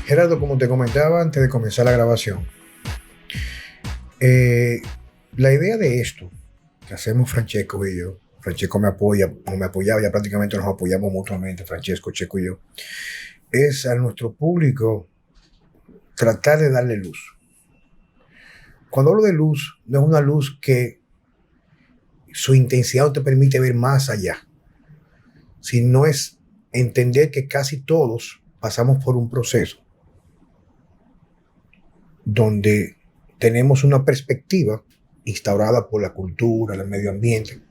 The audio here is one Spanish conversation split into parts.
Gerardo, como te comentaba antes de comenzar la grabación, la idea de esto que hacemos Francesco y yo, Francesco me apoya, no me apoyaba, ya prácticamente nos apoyamos mutuamente, Francesco, Checo y yo, es a nuestro público tratar de darle luz. Cuando hablo de luz, no es una luz que su intensidad no te permite ver más allá, sino es entender que casi todos pasamos por un proceso donde tenemos una perspectiva instaurada por la cultura, el medio ambiente,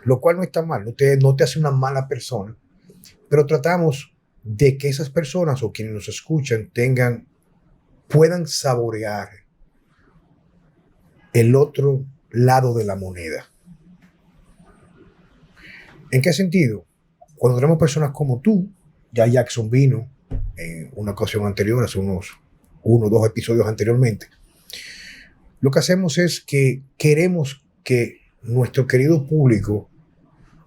lo cual no está mal, no te hace una mala persona, pero tratamos de que esas personas o quienes nos escuchan puedan saborear el otro lado de la moneda. ¿En qué sentido? Cuando tenemos personas como tú, ya Jackson vino en una ocasión anterior, hace unos 1 o 2 episodios anteriormente, lo que hacemos es que queremos que nuestro querido público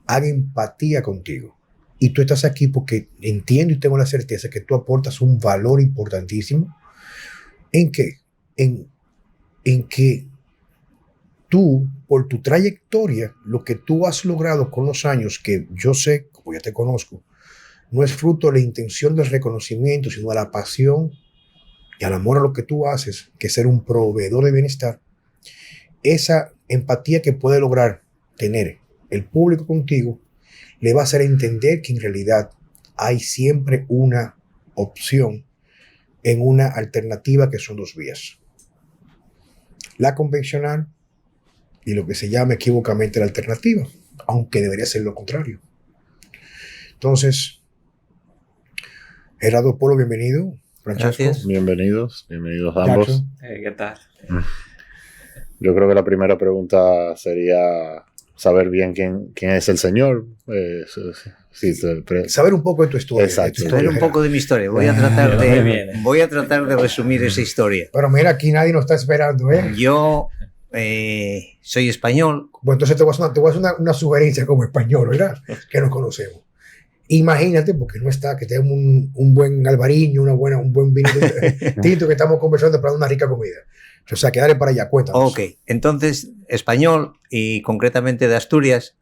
haga empatía contigo. Y tú estás aquí porque entiendo y tengo la certeza que tú aportas un valor importantísimo. ¿En qué? En que tú, por tu trayectoria, lo que tú has logrado con los años, que yo sé, como ya te conozco, no es fruto de la intención del reconocimiento, sino de la pasión y al amor a lo que tú haces, que es ser un proveedor de bienestar. Esa empatía que puede lograr tener el público contigo le va a hacer entender que en realidad hay siempre una opción en una alternativa que son 2 vías. La convencional y lo que se llama equívocamente la alternativa, aunque debería ser lo contrario. Entonces, Gerardo Polo, bienvenido. Francesco. Gracias. Bienvenidos ambos. ¿Qué tal? Yo creo que la primera pregunta sería saber bien quién es el señor. Saber un poco de tu historia. Exacto. Saber un poco de mi historia. Voy a tratar de resumir esa historia. Pero mira, aquí nadie nos está esperando, ¿eh? Yo soy español. Bueno, entonces te voy a hacer una sugerencia como español, ¿verdad? Que nos conocemos. Imagínate, porque no está, que tenemos un buen albariño, un buen vino tinto que estamos conversando para una rica comida. O sea, que dale para allá, cuéntanos. Ok, entonces, español y concretamente de Asturias,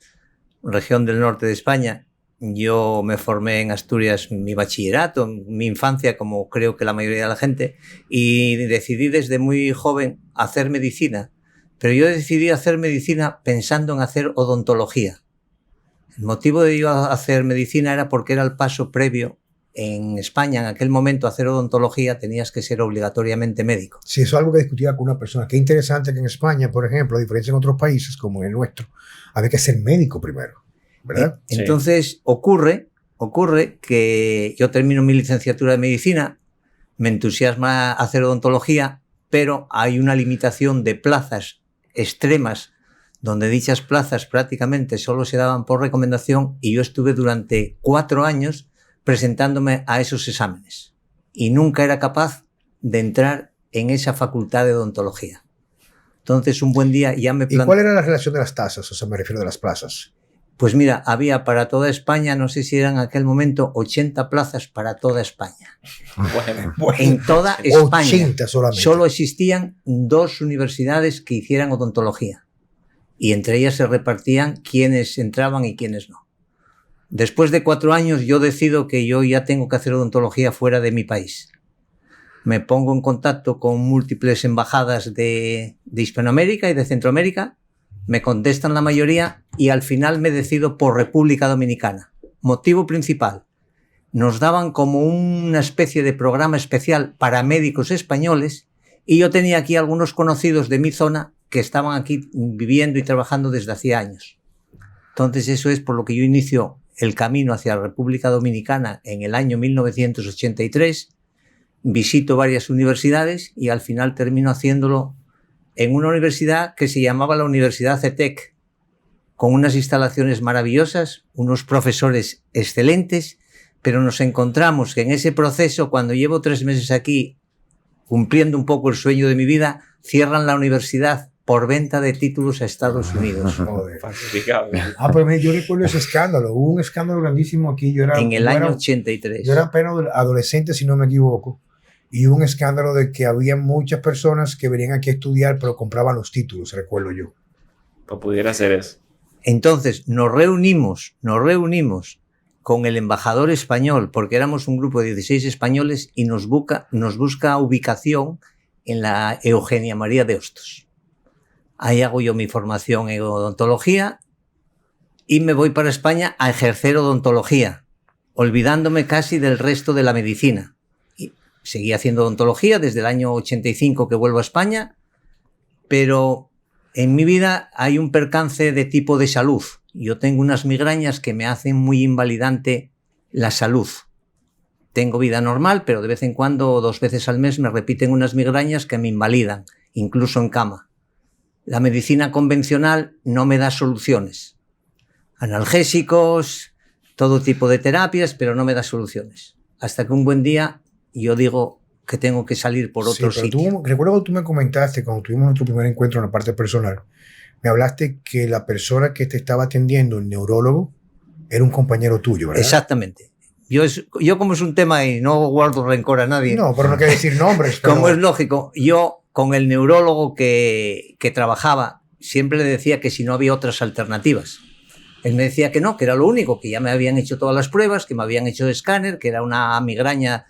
región del norte de España. Yo me formé en Asturias mi bachillerato, mi infancia, como creo que la mayoría de la gente, y decidí desde muy joven hacer medicina. Pero yo decidí hacer medicina pensando en hacer odontología. El motivo de yo hacer medicina era porque era el paso previo. En España, en aquel momento, hacer odontología tenías que ser obligatoriamente médico. Sí, eso es algo que discutía con una persona. Qué interesante que en España, por ejemplo, a diferencia en otros países como el nuestro, había que ser médico primero, ¿verdad? Entonces, sí. ocurre que yo termino mi licenciatura de medicina, me entusiasma hacer odontología, pero hay una limitación de plazas extremas donde dichas plazas prácticamente solo se daban por recomendación y yo estuve durante 4 años presentándome a esos exámenes y nunca era capaz de entrar en esa facultad de odontología. Entonces un buen día ya me planteé... ¿Y cuál era la relación de las tasas? O sea, me refiero de las plazas. Pues mira, había para toda España, no sé si eran en aquel momento 80 plazas para toda España. Bueno. En toda España 80 solamente. Solo existían 2 universidades que hicieran odontología. Y entre ellas se repartían quiénes entraban y quiénes no. Después de 4 años yo decido que yo ya tengo que hacer odontología fuera de mi país. Me pongo en contacto con múltiples embajadas de Hispanoamérica y de Centroamérica, me contestan la mayoría y al final me decido por República Dominicana. Motivo principal, nos daban como una especie de programa especial para médicos españoles y yo tenía aquí algunos conocidos de mi zona que estaban aquí viviendo y trabajando desde hacía años. Entonces eso es por lo que yo inicio el camino hacia la República Dominicana en el año 1983, visito varias universidades y al final termino haciéndolo en una universidad que se llamaba la Universidad CETEC, con unas instalaciones maravillosas, unos profesores excelentes, pero nos encontramos que en ese proceso, cuando llevo 3 meses aquí, cumpliendo un poco el sueño de mi vida, cierran la universidad por venta de títulos a Estados Unidos. Falsificado. Pero yo recuerdo ese escándalo. Hubo un escándalo grandísimo aquí. En el año 83. Yo era apenas adolescente, si no me equivoco. y un escándalo de que había muchas personas que venían aquí a estudiar pero compraban los títulos, recuerdo yo. Pues pudiera ser eso. Entonces nos reunimos con el embajador español, porque éramos un grupo de 16 españoles, y nos busca ubicación en la Eugenia María de Hostos. Ahí hago yo mi formación en odontología y me voy para España a ejercer odontología, olvidándome casi del resto de la medicina. Y seguí haciendo odontología desde el año 85 que vuelvo a España, pero en mi vida hay un percance de tipo de salud. Yo tengo unas migrañas que me hacen muy invalidante la salud. Tengo vida normal, pero de vez en cuando, 2 veces al mes, me repiten unas migrañas que me invalidan, incluso en cama. La medicina convencional no me da soluciones. Analgésicos, todo tipo de terapias, pero no me da soluciones. Hasta que un buen día yo digo que tengo que salir por otro sitio. Recuerdo que tú me comentaste cuando tuvimos nuestro primer encuentro en la parte personal, me hablaste que la persona que te estaba atendiendo, el neurólogo, era un compañero tuyo, ¿verdad? Exactamente. Yo como es un tema y no guardo rencor a nadie. No, pero no quiero decir nombres. Pero... Como es lógico, yo con el neurólogo que trabajaba siempre le decía que si no había otras alternativas. Él me decía que no, que era lo único, que ya me habían hecho todas las pruebas, que me habían hecho de escáner, que era una migraña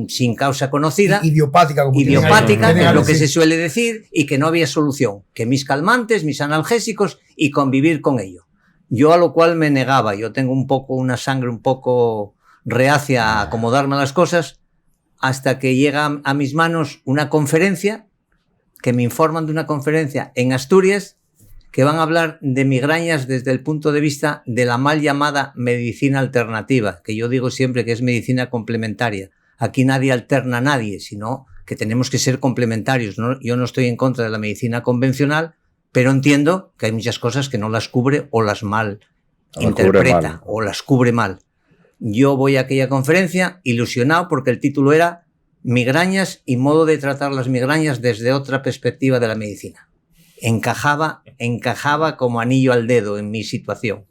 sin causa conocida, idiopática, que es lo que se suele decir, y que no había solución, que mis calmantes, mis analgésicos y convivir con ello. Yo a lo cual me negaba. Yo tengo una sangre un poco reacia a acomodarme a las cosas, hasta que llega a mis manos una conferencia, que me informan de una conferencia en Asturias, que van a hablar de migrañas desde el punto de vista de la mal llamada medicina alternativa, que yo digo siempre que es medicina complementaria. Aquí nadie alterna a nadie, sino que tenemos que ser complementarios, ¿no? Yo no estoy en contra de la medicina convencional, pero entiendo que hay muchas cosas que no las cubre o las mal interpreta o las cubre mal. Yo voy a aquella conferencia ilusionado porque el título era Migrañas y modo de tratar las migrañas desde otra perspectiva de la medicina. Encajaba como anillo al dedo en mi situación.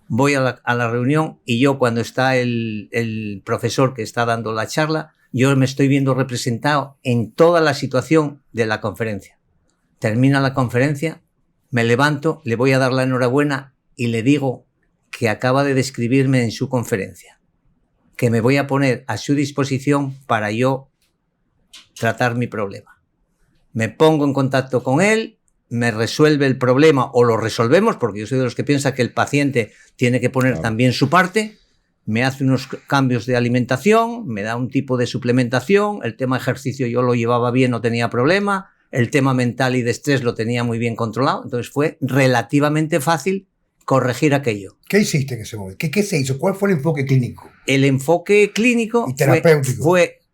Voy a la reunión y yo, cuando está el profesor que está dando la charla, yo me estoy viendo representado en toda la situación de la conferencia. Termina la conferencia, me levanto, le voy a dar la enhorabuena y le digo que acaba de describirme en su conferencia, que me voy a poner a su disposición para yo tratar mi problema. Me pongo en contacto con él, me resuelve el problema o lo resolvemos, porque yo soy de los que piensa que el paciente tiene que poner también su parte, me hace unos cambios de alimentación, me da un tipo de suplementación, el tema ejercicio yo lo llevaba bien, no tenía problema, el tema mental y de estrés lo tenía muy bien controlado, entonces fue relativamente fácil corregir aquello. ¿Qué hiciste en ese momento? ¿Qué se hizo? ¿Cuál fue el enfoque clínico? El enfoque clínico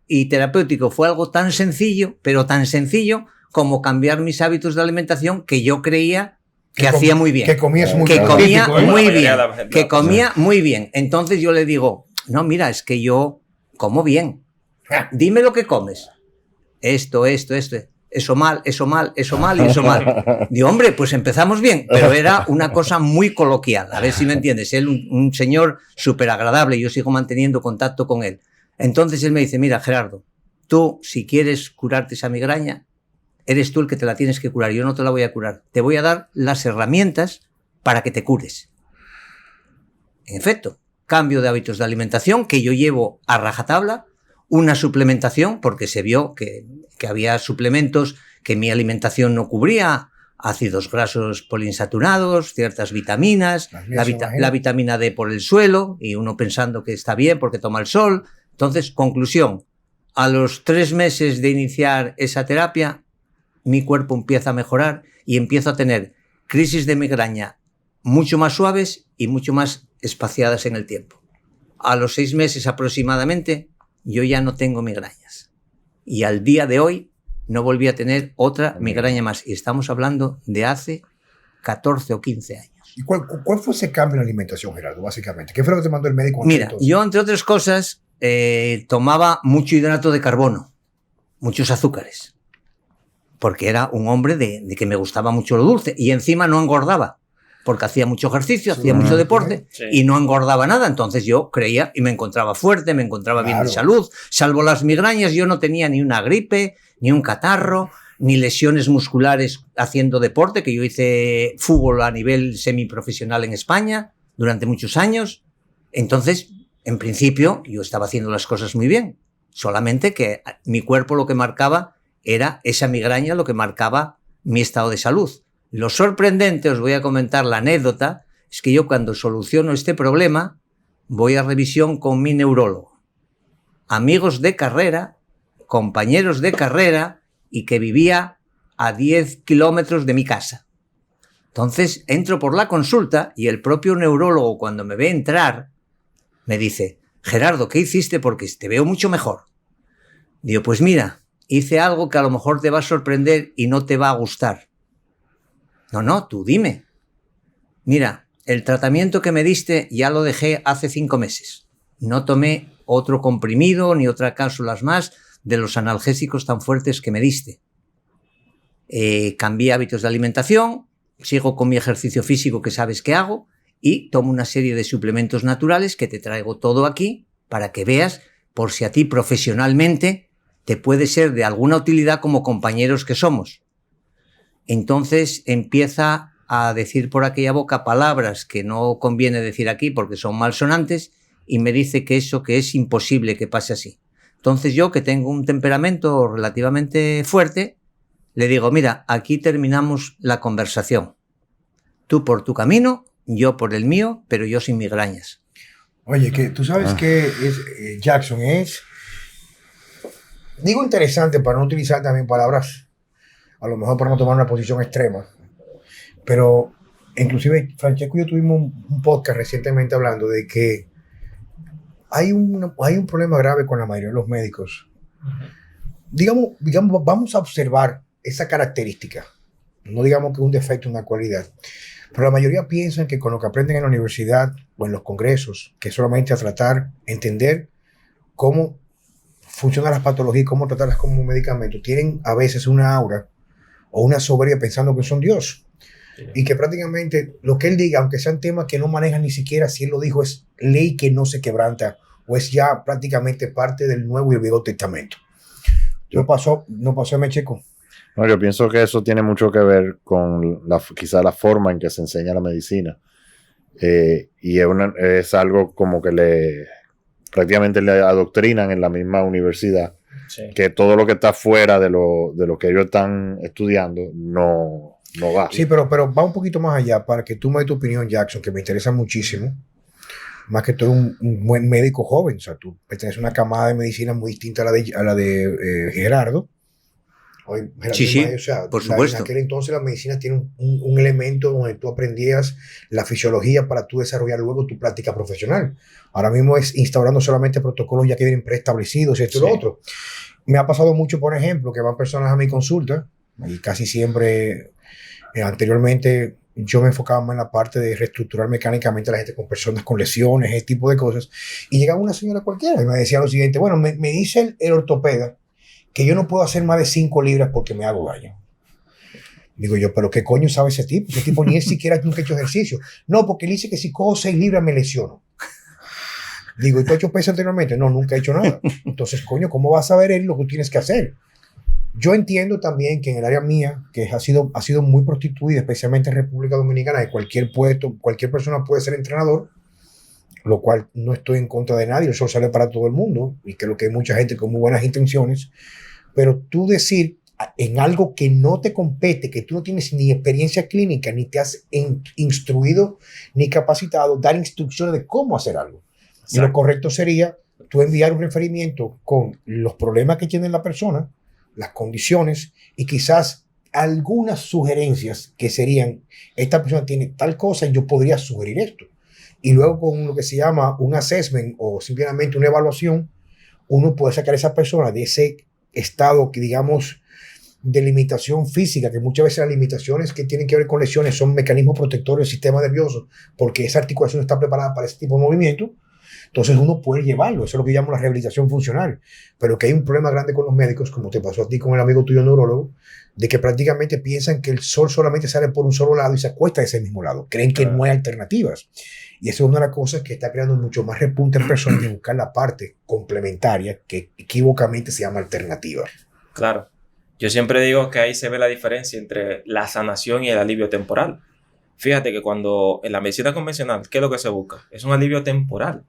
y terapéutico fue algo tan sencillo, pero tan sencillo como cambiar mis hábitos de alimentación que yo creía que hacía muy bien. Que comías muy bien. Que comía muy bien. Que comía sí. muy bien. Entonces yo le digo, no, mira, es que yo como bien. Dime lo que comes. Esto. Eso mal. Digo, hombre, pues empezamos bien. Pero era una cosa muy coloquial. A ver si me entiendes. Él, un señor súper agradable. Yo sigo manteniendo contacto con él. Entonces él me dice, mira, Gerardo, tú, si quieres curarte esa migraña, eres tú el que te la tienes que curar, yo no te la voy a curar. Te voy a dar las herramientas para que te cures. En efecto, cambio de hábitos de alimentación que yo llevo a rajatabla, una suplementación, porque se vio que había suplementos que mi alimentación no cubría, ácidos grasos poliinsaturados, ciertas vitaminas, la vitamina D por el suelo, y uno pensando que está bien porque toma el sol. Entonces, conclusión, a los 3 meses de iniciar esa terapia, mi cuerpo empieza a mejorar y empiezo a tener crisis de migraña mucho más suaves y mucho más espaciadas en el tiempo. A los 6 meses aproximadamente, yo ya no tengo migrañas. Y al día de hoy no volví a tener otra migraña más. Y estamos hablando de hace 14 o 15 años. ¿Y cuál fue ese cambio en la alimentación, Gerardo, básicamente? ¿Qué fue lo que te mandó el médico? Mira, yo, entre otras cosas, tomaba mucho hidrato de carbono, muchos azúcares, porque era un hombre de que me gustaba mucho lo dulce y encima no engordaba. porque hacía mucho ejercicio, hacía mucho deporte y no engordaba nada. Entonces yo creía y me encontraba fuerte, me encontraba bien de salud. Salvo las migrañas, yo no tenía ni una gripe, ni un catarro, ni lesiones musculares haciendo deporte, que yo hice fútbol a nivel semiprofesional en España durante muchos años. Entonces, en principio, yo estaba haciendo las cosas muy bien. Solamente que mi cuerpo lo que marcaba era esa migraña, lo que marcaba mi estado de salud. Lo sorprendente, os voy a comentar la anécdota, es que yo cuando soluciono este problema voy a revisión con mi neurólogo. Amigos de carrera, compañeros de carrera y que vivía a 10 kilómetros de mi casa. Entonces entro por la consulta y el propio neurólogo cuando me ve entrar me dice: Gerardo, ¿qué hiciste? Porque te veo mucho mejor. Digo, pues mira, hice algo que a lo mejor te va a sorprender y no te va a gustar. No, tú dime. Mira, el tratamiento que me diste ya lo dejé hace 5 meses. No tomé otro comprimido ni otras cápsulas más de los analgésicos tan fuertes que me diste. Cambié hábitos de alimentación, sigo con mi ejercicio físico que sabes que hago y tomo una serie de suplementos naturales que te traigo todo aquí para que veas por si a ti profesionalmente te puede ser de alguna utilidad como compañeros que somos. Entonces empieza a decir por aquella boca palabras que no conviene decir aquí porque son malsonantes y me dice que eso que es imposible que pase así. Entonces yo, que tengo un temperamento relativamente fuerte, le digo, mira, aquí terminamos la conversación. Tú por tu camino, yo por el mío, pero yo sin migrañas. Oye, que tú sabes que es, Jackson es, digo interesante para no utilizar también palabras, a lo mejor para no tomar una posición extrema, pero inclusive Francesco y yo tuvimos un podcast recientemente hablando de que hay un problema grave con la mayoría de los médicos. Digamos, vamos a observar esa característica, no digamos que es un defecto, una cualidad, pero la mayoría piensan que con lo que aprenden en la universidad o en los congresos, que es solamente a tratar, entender cómo funcionan las patologías y cómo tratarlas como un medicamento, tienen a veces una aura o una soberbia pensando que son Dios. Sí. Y que prácticamente lo que él diga, aunque sean temas que no manejan ni siquiera, si él lo dijo, es ley que no se quebranta o es ya prácticamente parte del Nuevo y el Viejo Testamento. ¿No pasó Mecheco? No, yo pienso que eso tiene mucho que ver con quizá la forma en que se enseña la medicina. Y es algo como que prácticamente le adoctrinan en la misma universidad. Sí. Que todo lo que está fuera de lo que ellos están estudiando no va. Sí, pero va un poquito más allá para que tú me des tu opinión, Jackson, que me interesa muchísimo. Más que tú eres un buen médico joven, o sea, tú perteneces a una camada de medicina muy distinta a la de Gerardo. Hoy, Gerardo sí, o sea, por supuesto. En aquel entonces la medicina tiene un elemento donde tú aprendías la fisiología para tú desarrollar luego tu práctica profesional. Ahora mismo es instaurando solamente protocolos ya que vienen preestablecidos y esto y lo otro. Me ha pasado mucho, por ejemplo, que van personas a mi consulta y casi siempre, anteriormente, yo me enfocaba más en la parte de reestructurar mecánicamente a la gente con personas con lesiones, ese tipo de cosas. Y llegaba una señora cualquiera y me decía lo siguiente: bueno, me dice el ortopeda que yo no puedo hacer más de 5 libras porque me hago daño. Digo yo, ¿pero qué coño sabe ese tipo? Ese tipo ni él siquiera nunca ha hecho ejercicio. No, porque él dice que si cojo 6 libras me lesiono. Digo, ¿y tú has hecho peso anteriormente? No, nunca he hecho nada. Entonces, coño, ¿cómo vas a ver él lo que tienes que hacer? Yo entiendo también que en el área mía, que ha sido muy prostituida, especialmente en República Dominicana, de cualquier puesto, cualquier persona puede ser entrenador, lo cual no estoy en contra de nadie, eso sale para todo el mundo, y creo que hay mucha gente con muy buenas intenciones, pero tú decir en algo que no te compete, que tú no tienes ni experiencia clínica, ni te has instruido, ni capacitado, dar instrucciones de cómo hacer algo. Exacto. Y lo correcto sería tú enviar un referimiento con los problemas que tiene la persona, las condiciones y quizás algunas sugerencias que serían: esta persona tiene tal cosa y yo podría sugerir esto. Y luego con lo que se llama un assessment o simplemente una evaluación, uno puede sacar a esa persona de ese estado que, digamos, de limitación física, que muchas veces las limitaciones que tienen que ver con lesiones son mecanismos protectores del sistema nervioso, porque esa articulación está preparada para ese tipo de movimiento, Entonces uno puede llevarlo, eso es lo que llamo la rehabilitación funcional, pero que hay un problema grande con los médicos, como te pasó a ti con el amigo tuyo neurólogo, de que prácticamente piensan que el sol solamente sale por un solo lado y se acuesta de ese mismo lado, creen que no hay alternativas. Y eso es una de las cosas que está creando mucho más repunte en personas de buscar la parte complementaria que equívocamente se llama alternativa. Claro. Yo siempre digo que ahí se ve la diferencia entre la sanación y el alivio temporal. Fíjate que cuando en la medicina convencional, ¿qué es lo que se busca? Es un alivio temporal,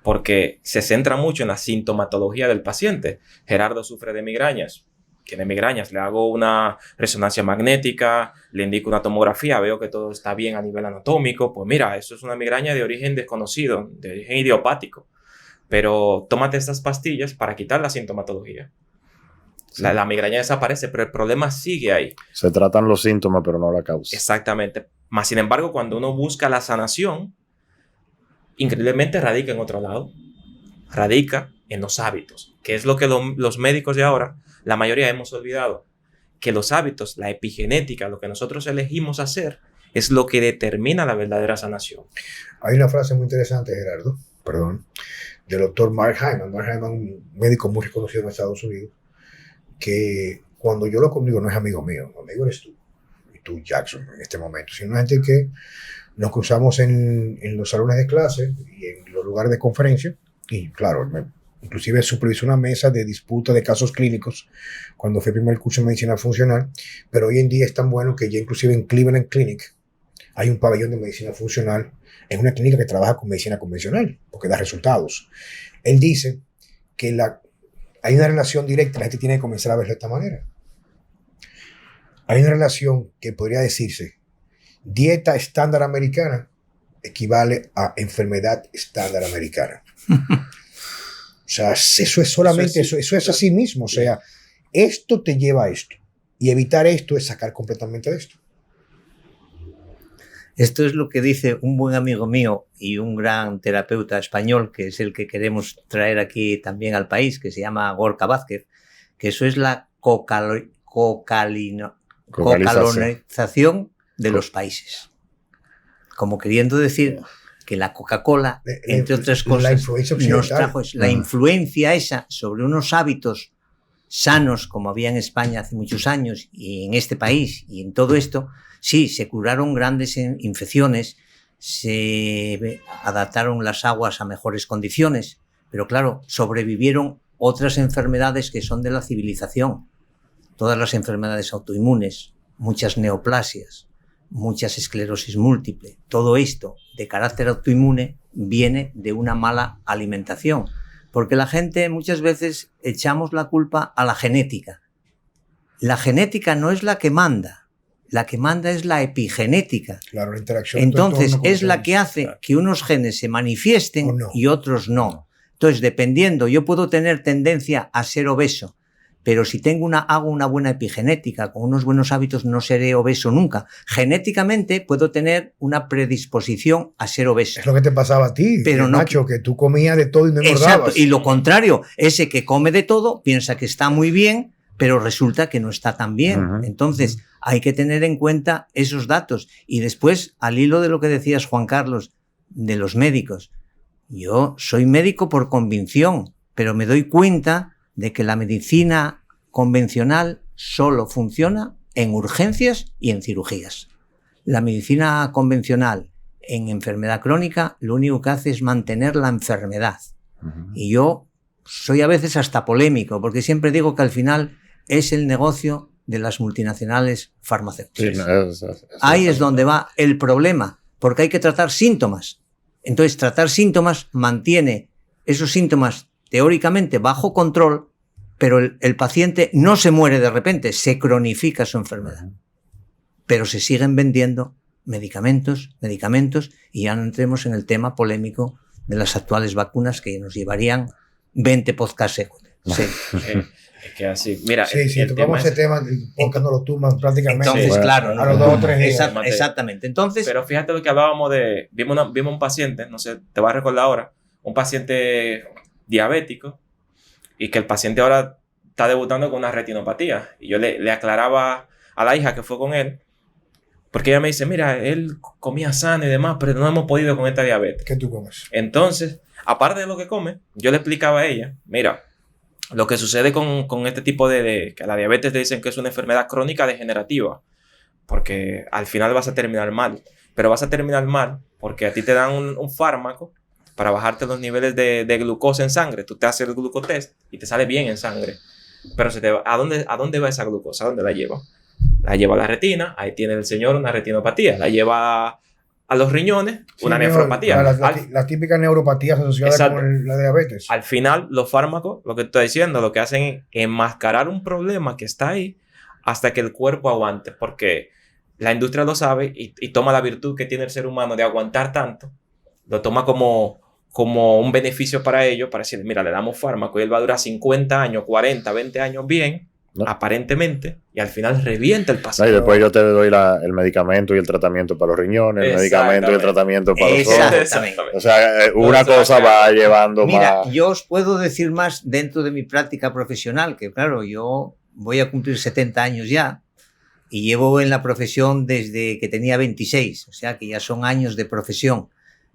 porque se centra mucho en la sintomatología del paciente. Gerardo sufre de migrañas. Tiene migrañas, le hago una resonancia magnética, le indico una tomografía, veo que todo está bien a nivel anatómico. Pues mira, eso es una migraña de origen desconocido, de origen idiopático. Pero tómate estas pastillas para quitar la sintomatología. Sí. La migraña desaparece, pero el problema sigue ahí. Se tratan los síntomas, pero no la causa. Exactamente. Más sin embargo, cuando uno busca la sanación, increíblemente radica en otro lado. Radica en los hábitos, que es lo que los médicos de ahora, la mayoría hemos olvidado. Que los hábitos, la epigenética, lo que nosotros elegimos hacer, es lo que determina la verdadera sanación. Hay una frase muy interesante, Gerardo, del doctor Mark Hyman. Mark Hyman, un médico muy reconocido en Estados Unidos, que cuando yo lo conmigo no es amigo mío, amigo eres tú, y tú Jackson en este momento, sino una gente que nos cruzamos en los salones de clase y en los lugares de conferencia, y claro, inclusive supervisó una mesa de disputa de casos clínicos cuando fue el primer curso de medicina funcional, pero hoy en día es tan bueno que ya inclusive en Cleveland Clinic hay un pabellón de medicina funcional, es una clínica que trabaja con medicina convencional, porque da resultados. Él dice que hay una relación directa, la gente tiene que comenzar a verlo de esta manera. Hay una relación que podría decirse, dieta estándar americana equivale a enfermedad estándar americana. O sea, eso es solamente eso es así mismo. O sea, esto te lleva a esto. Y evitar esto es sacar completamente de esto. Esto es lo que dice un buen amigo mío y un gran terapeuta español, que es el que queremos traer aquí también al país, que se llama Gorka Vázquez, que eso es la cocalonización de los países. Como queriendo decir que la Coca-Cola, entre otras cosas, nos trajo la influencia esa sobre unos hábitos sanos como había en España hace muchos años y en este país y en todo esto. Sí, se curaron grandes infecciones, se adaptaron las aguas a mejores condiciones, pero claro, sobrevivieron otras enfermedades que son de la civilización. Todas las enfermedades autoinmunes, muchas neoplasias, muchas esclerosis múltiple. Todo esto de carácter autoinmune viene de una mala alimentación, porque la gente muchas veces echamos la culpa a la genética. La genética no es la que manda. La que manda es la epigenética. Claro, la interacción. Entonces, es la que hace que unos genes se manifiesten y otros no. Entonces, dependiendo, yo puedo tener tendencia a ser obeso, pero si hago una buena epigenética, con unos buenos hábitos, no seré obeso nunca. Genéticamente puedo tener una predisposición a ser obeso. Es lo que te pasaba a ti, pero Nacho, que tú comías de todo y no engordabas. Exacto, y lo contrario, ese que come de todo piensa que está muy bien, pero resulta que no está tan bien. Entonces, hay que tener en cuenta esos datos. Y después, al hilo de lo que decías, Juan Carlos, de los médicos. Yo soy médico por convicción, pero me doy cuenta de que la medicina convencional solo funciona en urgencias y en cirugías. La medicina convencional en enfermedad crónica lo único que hace es mantener la enfermedad. Y yo soy a veces hasta polémico, porque siempre digo que al final es el negocio de las multinacionales farmacéuticas. Sí, ahí es donde va el problema, porque hay que tratar síntomas. Entonces, tratar síntomas mantiene esos síntomas teóricamente bajo control, pero el paciente no se muere de repente, se cronifica su enfermedad. Pero se siguen vendiendo medicamentos, y ya no entremos en el tema polémico de las actuales vacunas que nos llevarían 20 podcasts seguros. Sí. Es que así, mira, sí, tocamos ese tema, porque no lo tuman prácticamente. Entonces, claro, a los 2 o 3 días. Exactamente. Entonces, pero fíjate lo que hablábamos de, vimos un paciente, no sé, te vas a recordar ahora, un paciente diabético, y que el paciente ahora está debutando con una retinopatía. Y yo le aclaraba a la hija que fue con él, Porque ella me dice, mira, él comía sano y demás, pero no hemos podido con esta diabetes. ¿Qué tú comes? Entonces, aparte de lo que come, yo le explicaba a ella, mira, lo que sucede con este tipo que la diabetes te dicen que es una enfermedad crónica degenerativa, porque al final vas a terminar mal, pero vas a terminar mal porque a ti te dan un fármaco para bajarte los niveles de glucosa en sangre. Tú te haces el glucotest y te sale bien en sangre, pero ¿a dónde va esa glucosa? ¿A dónde la lleva? La lleva a la retina, ahí tiene el señor una retinopatía, la lleva a los riñones, una nefropatía. Las típicas neuropatías asociadas con la diabetes. Al final, los fármacos, lo que estoy diciendo, lo que hacen es enmascarar un problema que está ahí hasta que el cuerpo aguante, porque la industria lo sabe y toma la virtud que tiene el ser humano de aguantar tanto, lo toma como un beneficio para ellos, para decir, mira, le damos fármaco y él va a durar 50 años, 40, 20 años bien, ¿no? Aparentemente, y al final revienta el paciente. Y después yo te doy el medicamento y el tratamiento para los riñones, el medicamento y el tratamiento para los ojos. Exactamente. O sea, una cosa va llevando Mira, más. yo os puedo decir más dentro de mi práctica profesional, que claro, yo voy a cumplir 70 años ya y llevo en la profesión desde que tenía 26, o sea que ya son años de profesión.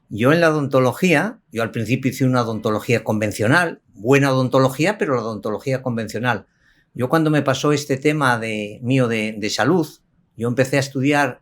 Yo en la odontología, yo al principio hice una odontología convencional, buena odontología, pero la odontología convencional. Yo cuando me pasó este tema mío de salud, yo empecé a estudiar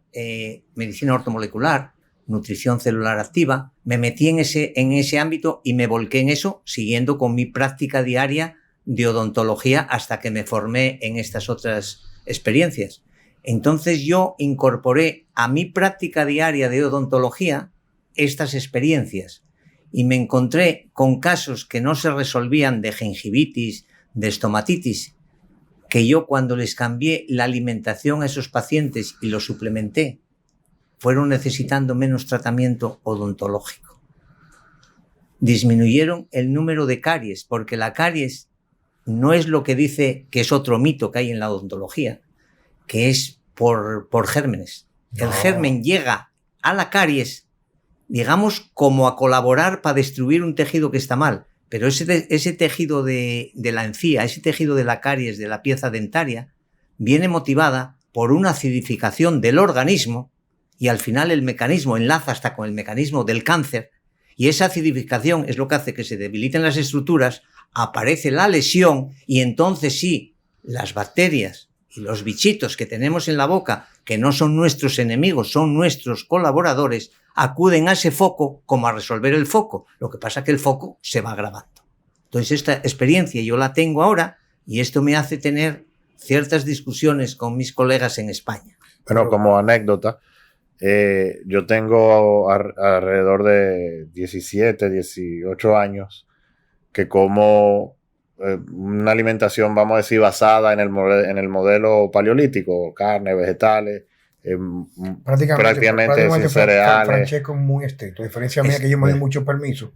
medicina ortomolecular, nutrición celular activa, me metí en ese ámbito y me volqué en eso, siguiendo con mi práctica diaria de odontología hasta que me formé en estas otras experiencias. Entonces yo incorporé a mi práctica diaria de odontología estas experiencias y me encontré con casos que no se resolvían de gingivitis, de estomatitis, que yo cuando les cambié la alimentación a esos pacientes y los suplementé, fueron necesitando menos tratamiento odontológico. Disminuyeron el número de caries, porque la caries no es lo que dice, que es otro mito que hay en la odontología, que es por gérmenes. No. El germen llega a la caries, digamos, como a colaborar para destruir un tejido que está mal. Pero ese tejido de la encía, ese tejido de la caries, de la pieza dentaria, viene motivada por una acidificación del organismo y al final el mecanismo enlaza hasta con el mecanismo del cáncer y esa acidificación es lo que hace que se debiliten las estructuras, aparece la lesión y entonces sí, las bacterias y los bichitos que tenemos en la boca, que no son nuestros enemigos, son nuestros colaboradores, acuden a ese foco como a resolver el foco. Lo que pasa es que el foco se va agravando. Entonces esta experiencia yo la tengo ahora y esto me hace tener ciertas discusiones con mis colegas en España. Bueno, como anécdota, yo tengo alrededor de 17, 18 años que como una alimentación, vamos a decir, basada en el modelo paleolítico, carne, vegetales, prácticamente sin cereales. Francesco es muy estricto, a diferencia mía que yo me doy mucho permiso.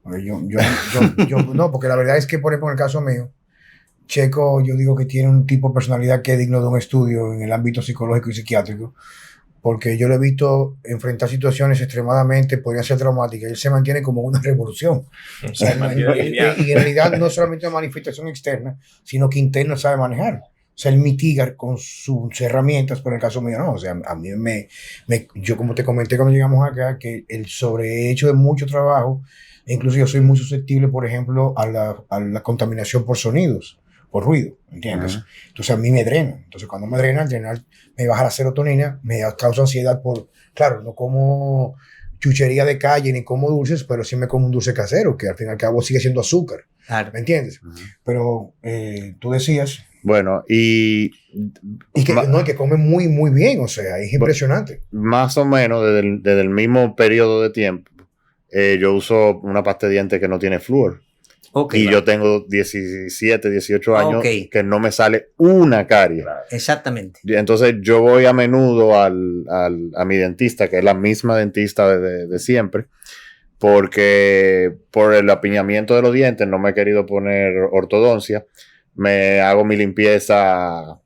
No, porque la verdad es que, por ejemplo, en el caso mío, Checo, yo digo que tiene un tipo de personalidad que es digno de un estudio en el ámbito psicológico y psiquiátrico, porque yo lo he visto enfrentar situaciones extremadamente, podrían ser traumáticas, y él se mantiene como una revolución. O sea, y en realidad no solamente una manifestación externa, sino que interna sabe manejar. O sea, él mitiga con sus herramientas, pero en el caso mío no. O sea, a mí yo como te comenté cuando llegamos acá, que el sobrehecho de mucho trabajo, incluso yo soy muy susceptible, por ejemplo, a la contaminación por sonidos, por ruido, ¿entiendes? Entonces a mí me drena. Entonces cuando me drena, drenar me baja la serotonina, me causa ansiedad claro, no como chuchería de calle ni como dulces, pero sí me como un dulce casero, que al fin y al cabo sigue siendo azúcar. Claro. ¿Me entiendes? Pero tú decías... Bueno, y que come muy, muy bien, o sea, es impresionante. Más o menos desde el mismo periodo de tiempo, yo uso una pasta de dientes que no tiene flúor. Okay, y yo tengo 17, 18 años que no me sale una carie. Exactamente. Entonces yo voy a menudo a mi dentista, que es la misma dentista de siempre, porque por el apiñamiento de los dientes no me he querido poner ortodoncia. Me hago mi limpieza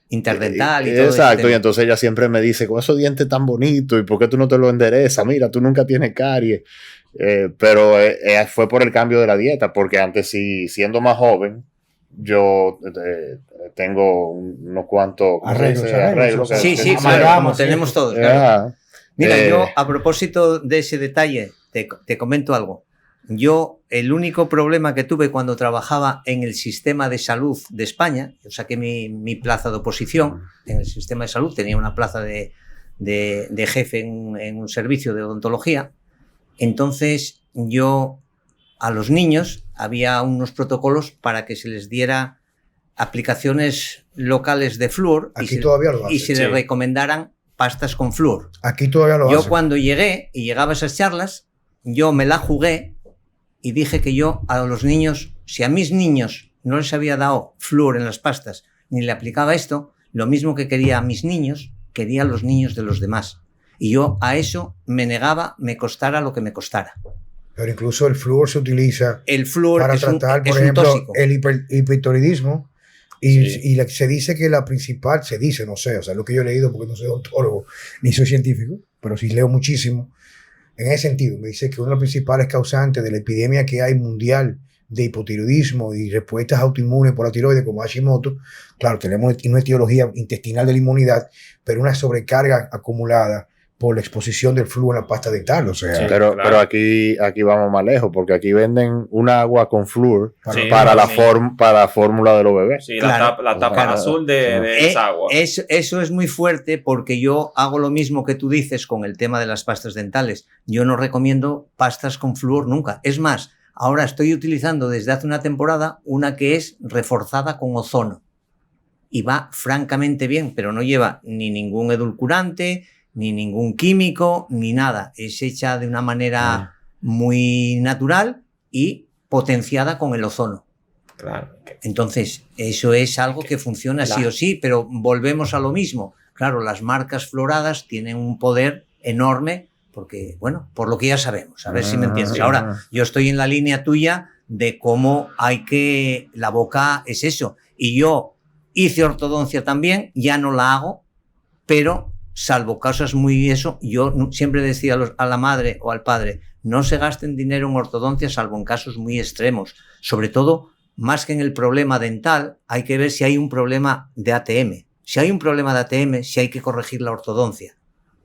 interdental y todo. Exacto, y entonces ella siempre me dice, con esos dientes tan bonitos, ¿y por qué tú no te lo enderezas? Mira, tú nunca tienes caries. Pero fue por el cambio de la dieta, porque antes sí, siendo más joven, yo tengo unos cuantos Arreglos. Sí, sí, Amalgama, claro, como ¿cierto? tenemos todos. Claro. Ajá. Mira, yo a propósito de ese detalle, te comento algo. Yo, el único problema que tuve cuando trabajaba en el sistema de salud de España, yo saqué mi plaza de oposición en el sistema de salud, tenía una plaza de jefe en un servicio de odontología. Entonces, yo a los niños había unos protocolos para que se les diera aplicaciones locales de flúor Todavía lo hacen, y se les recomendaran pastas con flúor. Aquí todavía lo hacen. Yo cuando llegué y llegaba a esas charlas, yo me la jugué y dije que yo a los niños, si a mis niños no les había dado flúor en las pastas ni le aplicaba esto, lo mismo que quería a mis niños, quería a los niños de los demás. Y yo a eso me negaba, me costara lo que me costara. Pero incluso el flúor se utiliza para tratar, por ejemplo, el hipertiroidismo. Y se dice que la principal, no sé, o sea, lo que yo he leído, porque no soy odontólogo ni soy científico, pero sí leo muchísimo. En ese sentido, me dice que uno de los principales causantes de la epidemia que hay mundial de hipotiroidismo y respuestas autoinmunes por la tiroides como Hashimoto, claro, tenemos una etiología intestinal de la inmunidad, pero una sobrecarga acumulada por la exposición del flúor en la pasta dental, o sea. Sí, pero aquí vamos más lejos, porque aquí venden un agua con flúor para la fórmula de los bebés. Sí, claro, la tapa azul de esa agua. Eso es muy fuerte, porque yo hago lo mismo que tú dices con el tema de las pastas dentales. Yo no recomiendo pastas con flúor nunca. Es más, ahora estoy utilizando desde hace una temporada una que es reforzada con ozono. Y va francamente bien, pero no lleva ni ningún edulcorante, ni ningún químico, ni nada. Es hecha de una manera muy natural y potenciada con el ozono. Claro. Entonces, eso es algo que funciona sí o sí, pero volvemos a lo mismo. Claro, las marcas floradas tienen un poder enorme porque, bueno, por lo que ya sabemos, a ver si me entiendes. Ahora, yo estoy en la línea tuya de cómo la boca es eso. Y yo hice ortodoncia también, ya no la hago, pero salvo casos muy eso, yo siempre decía a la madre o al padre, no se gasten dinero en ortodoncia salvo en casos muy extremos. Sobre todo, más que en el problema dental, hay que ver si hay un problema de ATM. Si hay un problema de ATM, si hay que corregir la ortodoncia,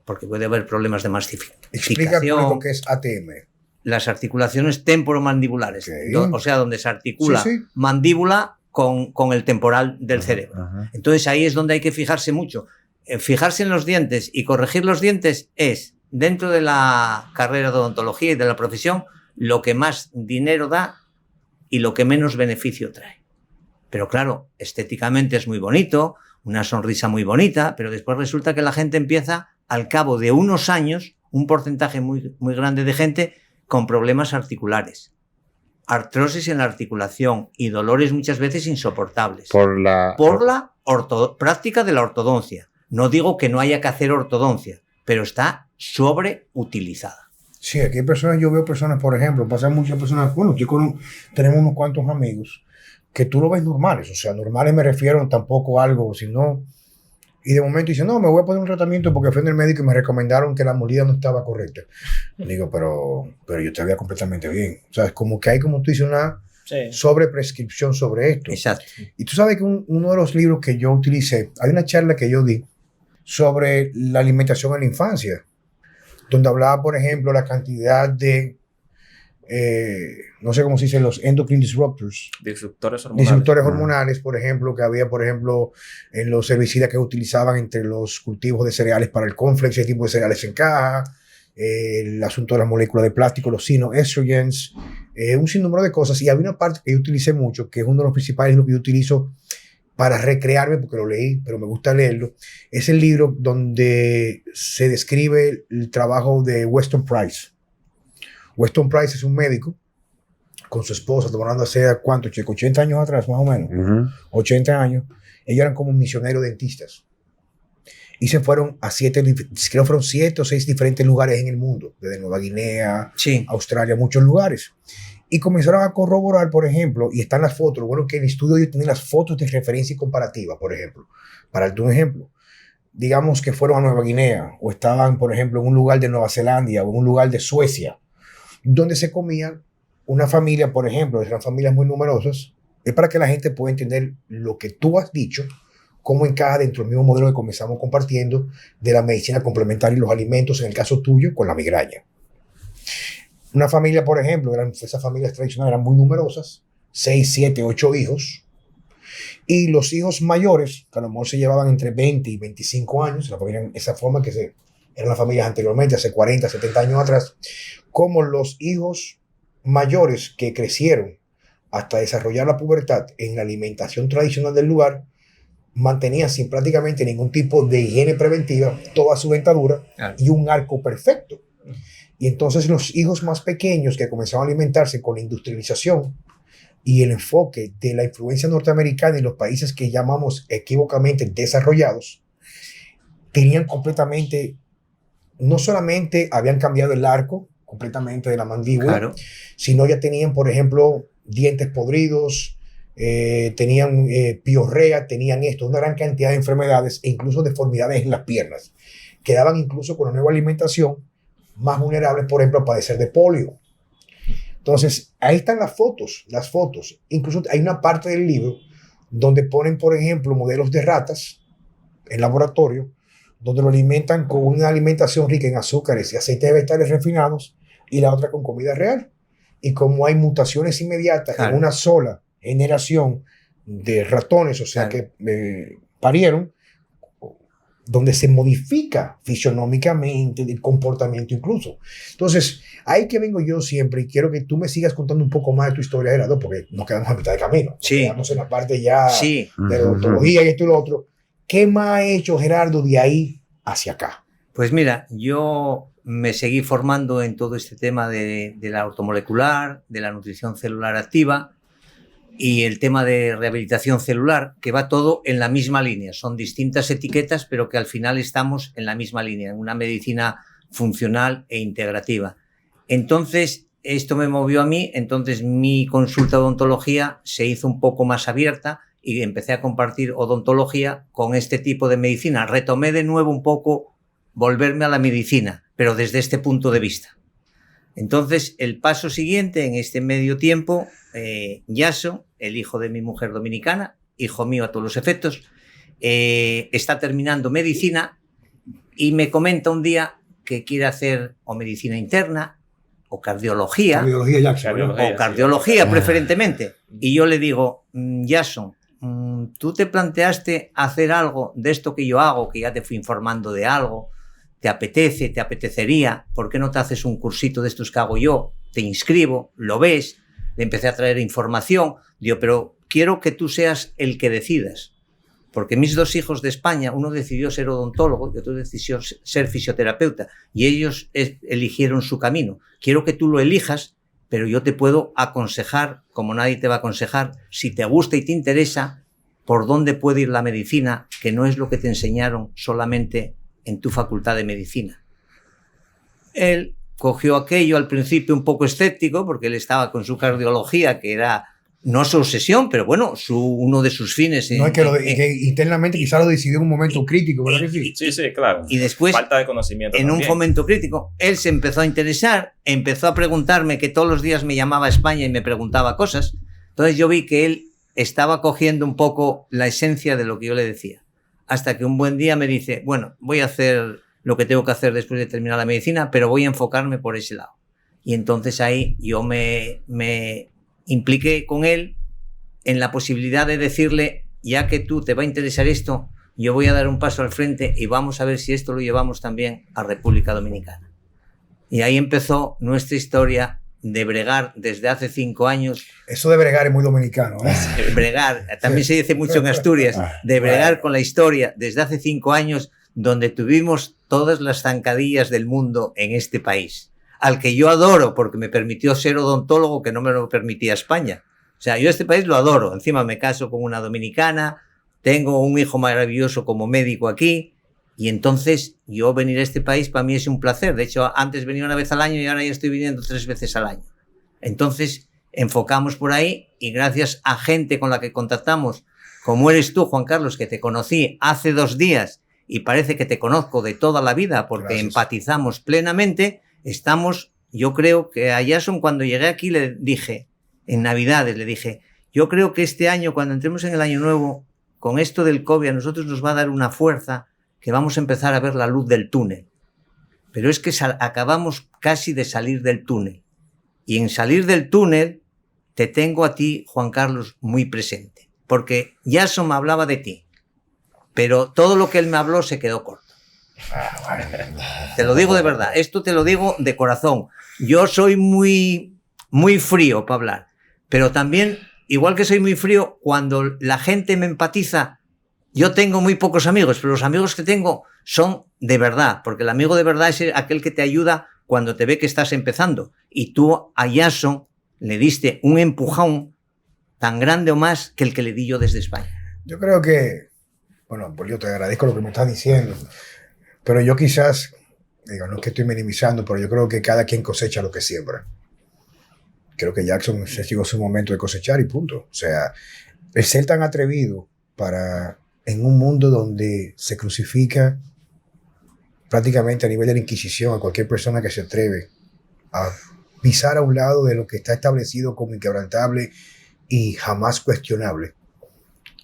porque puede haber problemas de mastificación. Explica lo que es ATM. Las articulaciones temporomandibulares, o sea, donde se articula mandíbula con el temporal del cerebro. Entonces ahí es donde hay que fijarse mucho. Fijarse en los dientes y corregir los dientes es, dentro de la carrera de odontología y de la profesión, lo que más dinero da y lo que menos beneficio trae. Pero claro, estéticamente es muy bonito, una sonrisa muy bonita, pero después resulta que la gente empieza, al cabo de unos años, un porcentaje muy, muy grande de gente con problemas articulares. Artrosis en la articulación y dolores muchas veces insoportables. Por la práctica de la ortodoncia. No digo que no haya que hacer ortodoncia, pero está sobreutilizada. Sí, aquí hay personas, yo veo personas, por ejemplo, pasan muchas personas, bueno, tenemos unos cuantos amigos que tú lo ves normales, o sea, normales me refiero tampoco a algo, sino, y de momento dicen, no, me voy a poner un tratamiento porque fui en el médico y me recomendaron que la molida no estaba correcta. Digo, pero yo te veía completamente bien. O sea, es como que hay, como tú dices, una sobreprescripción sobre esto. Exacto. Y tú sabes que uno de los libros que yo utilicé, hay una charla que yo di sobre la alimentación en la infancia, donde hablaba, por ejemplo, la cantidad de, no sé cómo se dice, los endocrine disruptors. Disruptores hormonales. Disruptores hormonales, por ejemplo, que había, por ejemplo, en los herbicidas que utilizaban entre los cultivos de cereales para el cornflakes, ese tipo de cereales en caja, el asunto de las moléculas de plástico, los sinoestrogens, un sinnúmero de cosas. Y había una parte que yo utilicé mucho, que es uno de los principales libros que yo utilizo para recrearme, porque lo leí, pero me gusta leerlo. Es el libro donde se describe el trabajo de Weston Price. Weston Price es un médico con su esposa, estamos hablando hace, ¿cuánto, chico? 80 años atrás, más o menos. 80 años. Ellos eran como misioneros dentistas. Y se fueron a 7 o 6 diferentes lugares en el mundo, desde Nueva Guinea, Australia, muchos lugares. Y comenzaron a corroborar, por ejemplo, y están las fotos, lo bueno que en el estudio ellos tienen las fotos de referencia y comparativa, por ejemplo. Para darte un ejemplo, digamos que fueron a Nueva Guinea, o estaban, por ejemplo, en un lugar de Nueva Zelanda, o en un lugar de Suecia, donde se comían una familia, por ejemplo, eran familias muy numerosas, es para que la gente pueda entender lo que tú has dicho, cómo encaja dentro del mismo modelo que comenzamos compartiendo de la medicina complementaria y los alimentos, en el caso tuyo, con la migraña. Una familia, por ejemplo, esas familias tradicionales eran muy numerosas, 6, 7, 8 hijos, y los hijos mayores, que a lo mejor se llevaban entre 20 y 25 años, esa forma que eran las familias anteriormente, hace 40, 70 años atrás, como los hijos mayores que crecieron hasta desarrollar la pubertad en la alimentación tradicional del lugar, mantenían sin prácticamente ningún tipo de higiene preventiva toda su dentadura y un arco perfecto. Y entonces los hijos más pequeños que comenzaban a alimentarse con la industrialización y el enfoque de la influencia norteamericana en los países que llamamos equívocamente desarrollados, tenían completamente, no solamente habían cambiado el arco completamente de la mandíbula, Claro. sino ya tenían, por ejemplo, dientes podridos, tenían piorrea, tenían una gran cantidad de enfermedades e incluso deformidades en las piernas. Quedaban incluso con la nueva alimentación más vulnerables, por ejemplo, a padecer de polio. Entonces, ahí están las fotos. Incluso hay una parte del libro donde ponen, por ejemplo, modelos de ratas en laboratorio, donde lo alimentan con una alimentación rica en azúcares y aceites vegetales refinados y la otra con comida real. Y como hay mutaciones inmediatas en una sola generación de ratones, o sea, que parieron, donde se modifica fisionómicamente el comportamiento incluso. Entonces, ahí que vengo yo siempre y quiero que tú me sigas contando un poco más de tu historia, Gerardo, porque nos quedamos a mitad de camino. Nos quedamos en la parte ya de la odontología y esto y lo otro. ¿Qué más ha hecho Gerardo de ahí hacia acá? Pues mira, yo me seguí formando en todo este tema de la ortomolecular, de la nutrición celular activa y el tema de rehabilitación celular, que va todo en la misma línea. Son distintas etiquetas, pero que al final estamos en la misma línea, en una medicina funcional e integrativa. Entonces, esto me movió a mí, entonces mi consulta de odontología se hizo un poco más abierta y empecé a compartir odontología con este tipo de medicina. Retomé de nuevo un poco volverme a la medicina, pero desde este punto de vista. Entonces, el paso siguiente en este medio tiempo, Yaso, el hijo de mi mujer dominicana, hijo mío a todos los efectos, está terminando medicina y me comenta un día que quiere hacer o medicina interna o cardiología. Cardiología, Jackson. O cardiología, preferentemente. Y yo le digo, Jason, ¿tú te planteaste hacer algo de esto que yo hago, que ya te fui informando de algo? ¿Te apetece? ¿Te apetecería? ¿Por qué no te haces un cursito de estos que hago yo? Te inscribo, lo ves. Le empecé a traer información. Digo, pero quiero que tú seas el que decidas. Porque mis dos hijos de España, uno decidió ser odontólogo y otro decidió ser fisioterapeuta. Y ellos eligieron su camino. Quiero que tú lo elijas, pero yo te puedo aconsejar, como nadie te va a aconsejar, si te gusta y te interesa, por dónde puede ir la medicina, que no es lo que te enseñaron solamente en tu facultad de medicina. Él cogió aquello al principio un poco escéptico, porque él estaba con su cardiología, que era no su obsesión, pero bueno, uno de sus fines. No, es que internamente quizá lo decidió en un momento crítico, ¿verdad que sí? Sí, claro. Y después, falta de conocimiento en también. un momento crítico, él se empezó a interesar, empezó a preguntarme, que todos los días me llamaba a España y me preguntaba cosas. Entonces yo vi que él estaba cogiendo un poco la esencia de lo que yo le decía. Hasta que un buen día me dice, bueno, voy a hacer lo que tengo que hacer después de terminar la medicina, pero voy a enfocarme por ese lado. Y entonces ahí yo me impliqué con él en la posibilidad de decirle, ya que tú te va a interesar esto, yo voy a dar un paso al frente y vamos a ver si esto lo llevamos también a República Dominicana. Y ahí empezó nuestra historia de bregar desde hace 5 años. Eso de bregar es muy dominicano, ¿eh? Bregar, también se dice mucho en Asturias, de bregar con la historia desde hace 5 años, donde tuvimos todas las zancadillas del mundo en este país, al que yo adoro porque me permitió ser odontólogo que no me lo permitía España. O sea, yo este país lo adoro, encima me caso con una dominicana, tengo un hijo maravilloso como médico aquí, y entonces yo venir a este país para mí es un placer. De hecho, antes venía una vez al año y ahora ya estoy viniendo 3 veces al año. Entonces, enfocamos por ahí y gracias a gente con la que contactamos, como eres tú, Juan Carlos, que te conocí hace 2 días y parece que te conozco de toda la vida porque Gracias. empatizamos plenamente, estamos, yo creo que a Jason cuando llegué aquí le dije, en Navidades le dije, Yo creo que este año, cuando entremos en el año nuevo, con esto del COVID, a nosotros nos va a dar una fuerza que vamos a empezar a ver la luz del túnel. Pero es que acabamos casi de salir del túnel. Y en salir del túnel te tengo a ti, Juan Carlos, muy presente. Porque Jason me hablaba de ti, pero todo lo que él me habló se quedó corto. Te lo digo de verdad, esto te lo digo de corazón. Yo soy muy frío para hablar, pero también, igual que soy muy frío, cuando la gente me empatiza, yo tengo muy pocos amigos, pero los amigos que tengo son de verdad, porque el amigo de verdad es aquel que te ayuda cuando te ve que estás empezando. Y tú a Jason le diste un empujón tan grande o más que el que le di yo desde España. Yo creo que, bueno, pues yo te agradezco lo que me estás diciendo, pero yo quizás, digo, no es que estoy minimizando, pero yo creo que cada quien cosecha lo que siembra. Creo que Jackson se llegó su momento de cosechar y punto. O sea, el ser tan atrevido para, en un mundo donde se crucifica prácticamente a nivel de la Inquisición a cualquier persona que se atreve a pisar a un lado de lo que está establecido como inquebrantable y jamás cuestionable,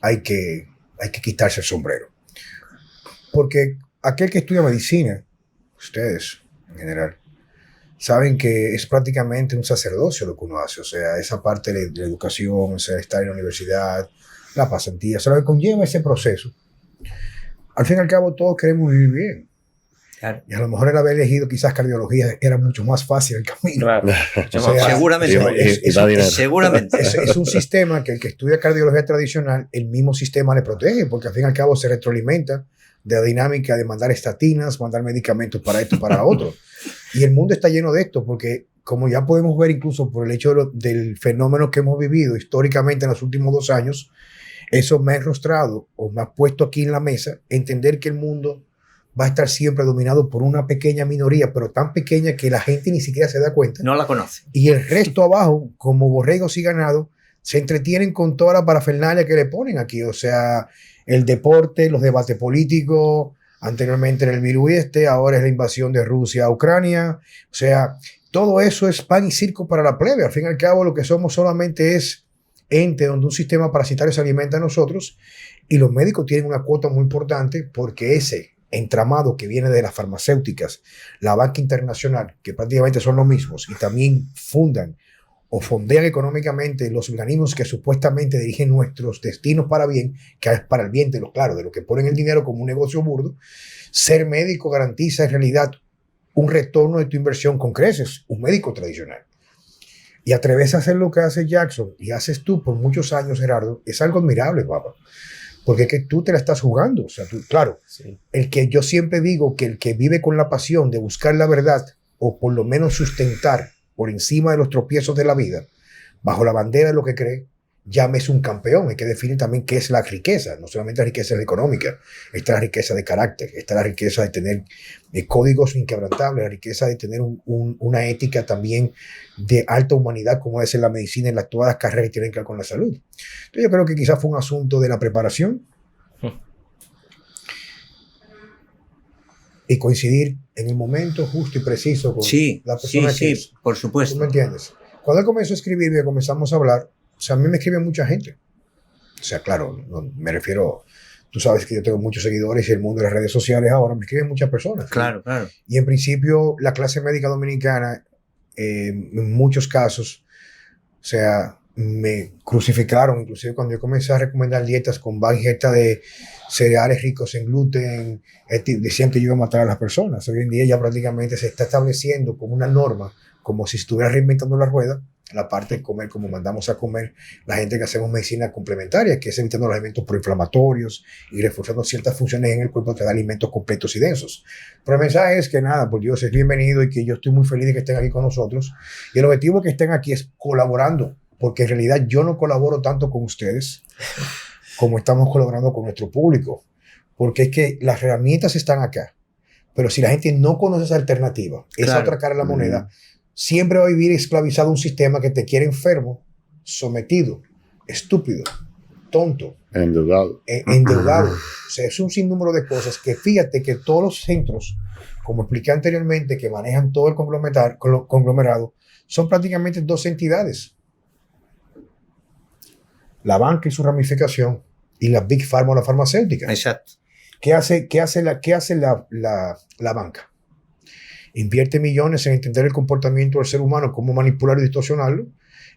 hay que quitarse el sombrero. Porque aquel que estudia medicina, ustedes en general, saben que es prácticamente un sacerdocio lo que uno hace. O sea, esa parte de la educación, o sea, estar en la universidad, la pasantía, o sea, lo que conlleva ese proceso. Al fin y al cabo, todos queremos vivir bien. Claro. Y a lo mejor el haber elegido quizás cardiología era mucho más fácil el camino. Claro. O sea, seguramente. Seguramente. Es un sistema que el que estudia cardiología tradicional, el mismo sistema le protege, porque al fin y al cabo se retroalimenta de la dinámica de mandar estatinas, mandar medicamentos para esto, para otro. Y el mundo está lleno de esto, porque como ya podemos ver incluso por el hecho del fenómeno que hemos vivido históricamente en los últimos 2 años, eso me ha enrostrado o me ha puesto aquí en la mesa entender que el mundo va a estar siempre dominado por una pequeña minoría, pero tan pequeña que la gente ni siquiera se da cuenta. No la conoce. Y el resto abajo, como borregos y ganado, se entretienen con toda la parafernalia que le ponen aquí. O sea, el deporte, los debates políticos, anteriormente era el virus ahora es la invasión de Rusia a Ucrania. O sea, todo eso es pan y circo para la plebe. Al fin y al cabo, lo que somos solamente es ente donde un sistema parasitario se alimenta a nosotros, y los médicos tienen una cuota muy importante porque ese entramado que viene de las farmacéuticas, la banca internacional, que prácticamente son los mismos y también fundan o fondean económicamente los organismos que supuestamente dirigen nuestros destinos para bien, que es para el bien de los, claro, de los que ponen el dinero como un negocio burdo. Ser médico garantiza en realidad un retorno de tu inversión con creces, un médico tradicional. Y atreves a hacer lo que hace Jackson y haces tú por muchos años, Gerardo, es algo admirable, papá. Porque es que tú te la estás jugando. O sea, tú, claro, sí. El que yo siempre digo que el que vive con la pasión de buscar la verdad, o por lo menos sustentar por encima de los tropiezos de la vida, bajo la bandera de lo que cree, llámese un campeón. Hay que definir también qué es la riqueza. No solamente la riqueza económica, está la riqueza de carácter, está la riqueza de tener códigos inquebrantables, la riqueza de tener una ética también de alta humanidad, como es en la medicina, en las todas las carreras que tienen que ver con la salud. Entonces yo creo que quizás fue un asunto de la preparación y coincidir en el momento justo y preciso con la persona que es. Por supuesto. ¿Tú me entiendes? Cuando él comenzó a escribir y comenzamos a hablar, o sea, a mí me escribe mucha gente. O sea, claro, no, me refiero, tú sabes que yo tengo muchos seguidores y el mundo de las redes sociales ahora me escriben muchas personas. Claro, ¿sí? Claro. Y en principio la clase médica dominicana, en muchos casos, o sea, me crucificaron, inclusive cuando yo comencé a recomendar dietas con baja ingesta de cereales ricos en gluten, decían que yo iba a matar a las personas. Hoy en día ya prácticamente se está estableciendo como una norma, como si estuviera reinventando la rueda, la parte de comer como mandamos a comer la gente que hacemos medicina complementaria, que es evitando los alimentos proinflamatorios y reforzando ciertas funciones en el cuerpo que da alimentos completos y densos. Pero el mensaje es que nada, por Dios, es bienvenido y que yo estoy muy feliz de que estén aquí con nosotros. Y el objetivo de que estén aquí es colaborando, porque en realidad yo no colaboro tanto con ustedes como estamos colaborando con nuestro público, porque es que las herramientas están acá, pero si la gente no conoce esa alternativa, esa otra cara de la moneda, siempre va a vivir esclavizado a un sistema que te quiere enfermo, sometido, estúpido, tonto, endeudado. Endeudado. O sea, es un sinnúmero de cosas que fíjate que todos los centros, como expliqué anteriormente, que manejan todo el conglomerado, son prácticamente 2 entidades. la banca y su ramificación y la Big Pharma o la farmacéutica. Exacto. ¿Qué hace la banca? Invierte millones en entender el comportamiento del ser humano, cómo manipularlo y distorsionarlo,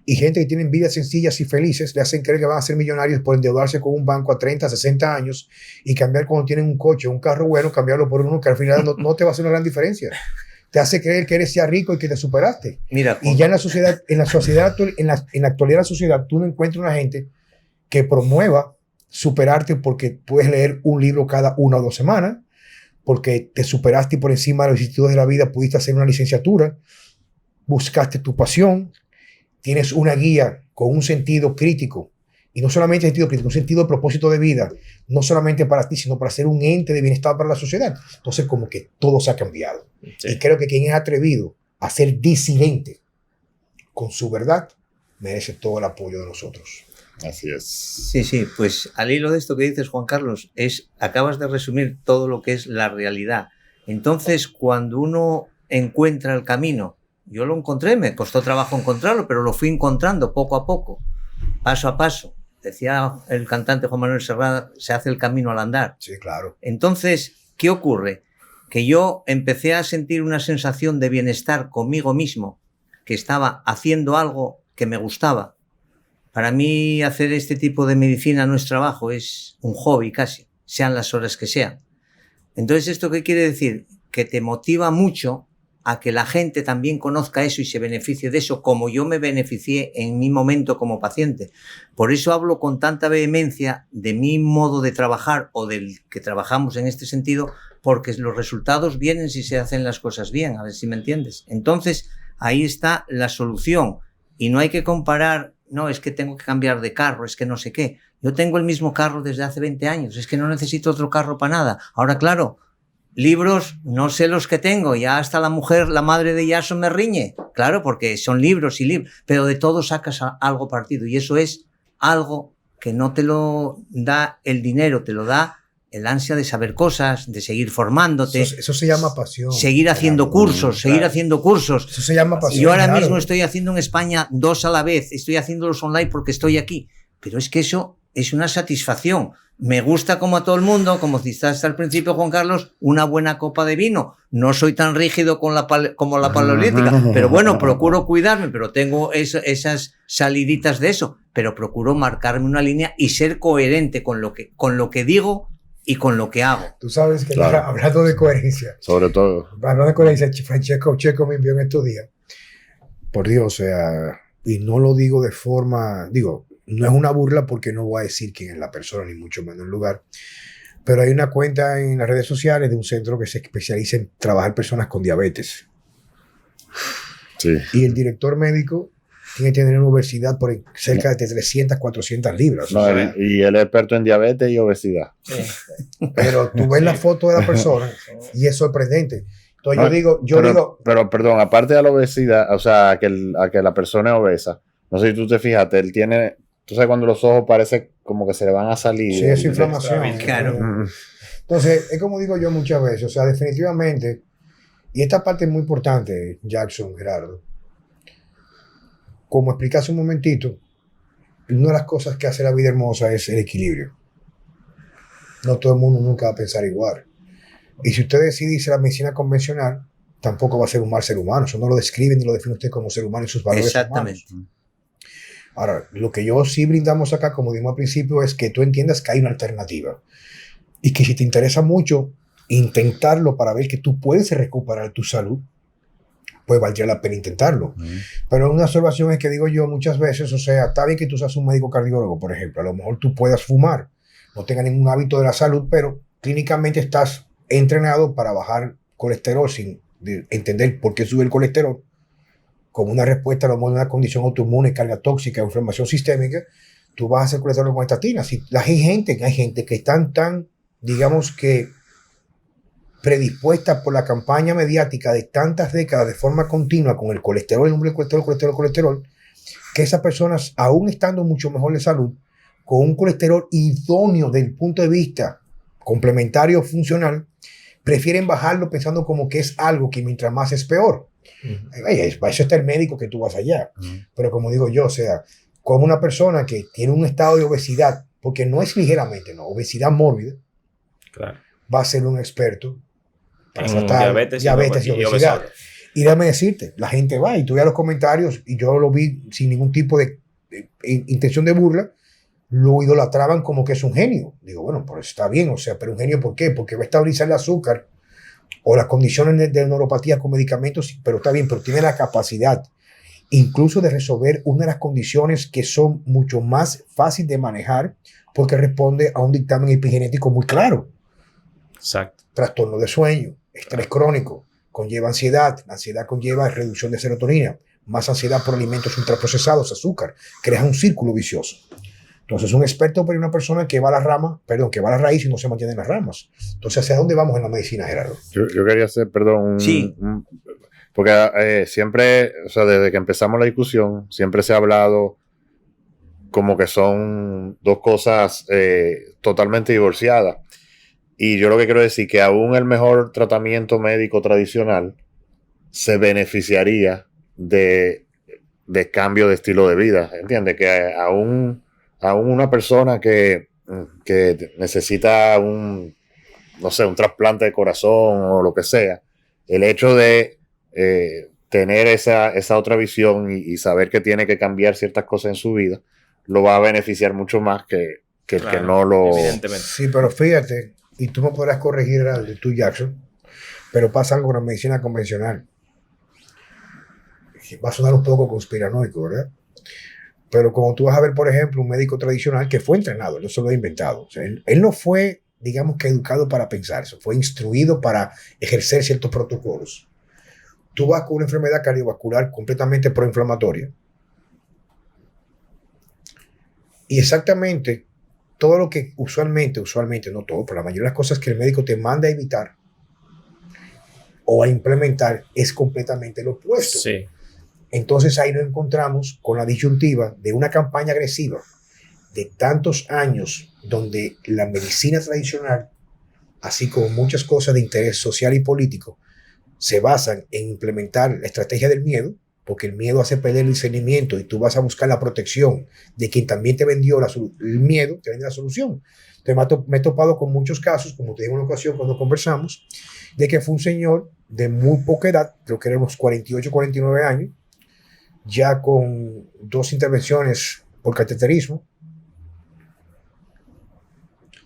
y gente que tienen vidas sencillas y felices le hacen creer que van a ser millonarios por endeudarse con un banco a 30, 60 años y cambiar cuando tienen un coche, un carro bueno, cambiarlo por uno que al final no te va a hacer una gran diferencia. Te hace creer que eres ya rico y que te superaste. Mira, y ya en la actualidad de la sociedad, tú no encuentras una gente que promueva superarte porque puedes leer un libro cada 1 o 2 semanas, porque te superaste y por encima de los institutos de la vida pudiste hacer una licenciatura, buscaste tu pasión, tienes una guía con un sentido crítico, y no solamente sentido crítico, un sentido de propósito de vida, no solamente para ti, sino para ser un ente de bienestar para la sociedad. Entonces, como que todo se ha cambiado. Sí. Y creo que quien es atrevido a ser disidente con su verdad, merece todo el apoyo de nosotros. Así es. Sí, pues al hilo de esto que dices, Juan Carlos, acabas de resumir todo lo que es la realidad. Entonces, cuando uno encuentra el camino, yo lo encontré, me costó trabajo encontrarlo, pero lo fui encontrando poco a poco, paso a paso. Decía el cantante Juan Manuel Serrat, se hace el camino al andar. Sí, claro. Entonces, ¿qué ocurre? Que yo empecé a sentir una sensación de bienestar conmigo mismo, que estaba haciendo algo que me gustaba. Para mí hacer este tipo de medicina no es trabajo, es un hobby casi, sean las horas que sean. Entonces, ¿esto qué quiere decir? Que te motiva mucho a que la gente también conozca eso y se beneficie de eso, como yo me beneficié en mi momento como paciente. Por eso hablo con tanta vehemencia de mi modo de trabajar o del que trabajamos en este sentido, porque los resultados vienen si se hacen las cosas bien, a ver si me entiendes. Entonces, ahí está la solución. Y no hay que comparar, no, es que tengo que cambiar de carro, es que no sé qué. Yo tengo el mismo carro desde hace 20 años, es que no necesito otro carro para nada. Ahora, claro, libros, no sé los que tengo, ya hasta la mujer, la madre de Yaso me riñe. Claro, porque son libros y libros, pero de todo sacas algo partido. Y eso es algo que no te lo da el dinero, te lo da el ansia de saber cosas, de seguir formándote. Eso se llama pasión. Seguir haciendo cursos, seguir haciendo cursos. Eso se llama pasión. Yo ahora mismo estoy haciendo en España 2 a la vez, estoy haciéndolos online porque estoy aquí. Pero es que eso es una satisfacción. Me gusta como a todo el mundo, como dijiste hasta el principio, Juan Carlos, una buena copa de vino. No soy tan rígido como la paleolítica, pero bueno, procuro cuidarme, pero tengo esas saliditas de eso. Pero procuro marcarme una línea y ser coherente con lo que digo y con lo que hago. Tú sabes que claro. Hablando de coherencia. Sobre todo. Hablando de coherencia, Francesco Checo me envió en estos días. Por Dios, o sea, y no lo digo de forma, no es una burla porque no voy a decir quién es la persona, ni mucho menos el lugar. Pero hay una cuenta en las redes sociales de un centro que se especializa en trabajar personas con diabetes. Sí. Y el director médico tiene que tener una obesidad por cerca de 300, 400 libras. No, y él es experto en diabetes y obesidad. Sí. Pero tú ves la foto de la persona y es sorprendente. Entonces yo digo... Pero perdón, aparte de la obesidad, o sea, a que la persona es obesa, no sé si tú te fijaste, él tiene... Tú sabes cuando los ojos parece como que se le van a salir. Sí, es inflamación. Claro. Entonces, es como digo yo muchas veces, o sea, definitivamente, y esta parte es muy importante, Jackson, Gerardo, como expliqué hace un momentito, una de las cosas que hace la vida hermosa es el equilibrio. No todo el mundo nunca va a pensar igual. Y si usted decide irse a la medicina convencional, tampoco va a ser un mal ser humano. Eso no lo describe ni lo define usted como ser humano y sus valores Exactamente. humanos. Ahora, lo que yo sí brindamos acá, como dijimos al principio, es que tú entiendas que hay una alternativa. Y que si te interesa mucho intentarlo para ver que tú puedes recuperar tu salud, pues valdría la pena intentarlo. Pero una observación es que digo yo muchas veces, o sea, está bien que tú seas un médico cardiólogo, por ejemplo, a lo mejor tú puedas fumar, no tengas ningún hábito de la salud, pero clínicamente estás entrenado para bajar colesterol sin entender por qué sube el colesterol, como una respuesta a lo mejor de una condición autoinmune, carga tóxica, inflamación sistémica, tú vas a hacer colesterol con estatinas. Hay gente que están tan, digamos que, predispuesta por la campaña mediática de tantas décadas de forma continua con el colesterol, el nombre del colesterol, que esas personas, aún estando mucho mejor de salud, con un colesterol idóneo desde el punto de vista complementario funcional, prefieren bajarlo pensando como que es algo que mientras más es peor. Para eso está el médico que tú vas allá. Pero como digo yo, o sea, como una persona que tiene un estado de obesidad, porque no es ligeramente, no, obesidad mórbida, Claro. va a ser un experto para En tratar diabetes y obesidad. obesidad. Y déjame decirte, la gente va y tú veas los comentarios, y yo lo vi sin ningún tipo de intención de burla, lo idolatraban como que es un genio. Digo, bueno, pues está bien, o sea, pero un genio ¿por qué? Porque va a estabilizar el azúcar o las condiciones de neuropatía con medicamentos, pero está bien, pero tiene la capacidad incluso de resolver una de las condiciones que son mucho más fáciles de manejar porque responde a un dictamen epigenético muy claro. Exacto. Trastorno de sueño, estrés crónico, conlleva ansiedad, la ansiedad conlleva reducción de serotonina, más ansiedad por alimentos ultraprocesados, azúcar, crea un círculo vicioso. Entonces, un experto pero una persona que va a la rama, perdón, que va a la raíz y no se mantiene en las ramas. Entonces, ¿hacia dónde vamos en la medicina, Gerardo? Yo quería hacer, perdón, Sí. porque siempre, o sea, desde que empezamos la discusión, siempre se ha hablado como que son dos cosas totalmente divorciadas. Y yo lo que quiero decir que aún el mejor tratamiento médico tradicional se beneficiaría de cambio de estilo de vida. ¿Entiendes? Que aún una persona que necesita no sé, un trasplante de corazón o lo que sea, el hecho de tener esa otra visión y saber que tiene que cambiar ciertas cosas en su vida, lo va a beneficiar mucho más que el que no lo... Evidentemente. Sí, pero fíjate, y tú me podrás corregir, Gerardo, tú, Jackson, pero pasa algo con la medicina convencional. Va a sonar un poco conspiranoico, ¿verdad? Pero como tú vas a ver, por ejemplo, un médico tradicional que fue entrenado, él no se lo ha inventado. O sea, él no fue, digamos que educado para pensar eso, fue instruido para ejercer ciertos protocolos. Tú vas con una enfermedad cardiovascular completamente proinflamatoria y exactamente todo lo que usualmente, no todo, pero la mayoría de las cosas que el médico te manda a evitar o a implementar es completamente lo opuesto. Sí. Entonces ahí nos encontramos con la disyuntiva de una campaña agresiva de tantos años donde la medicina tradicional, así como muchas cosas de interés social y político, se basan en implementar la estrategia del miedo, porque el miedo hace perder el discernimiento y tú vas a buscar la protección de quien también te vendió el miedo, te vende la solución. Entonces me he topado con muchos casos, como te dije en una ocasión cuando conversamos, de que fue un señor de muy poca edad, creo que eran unos 48, 49 años, ya con 2 intervenciones por cateterismo,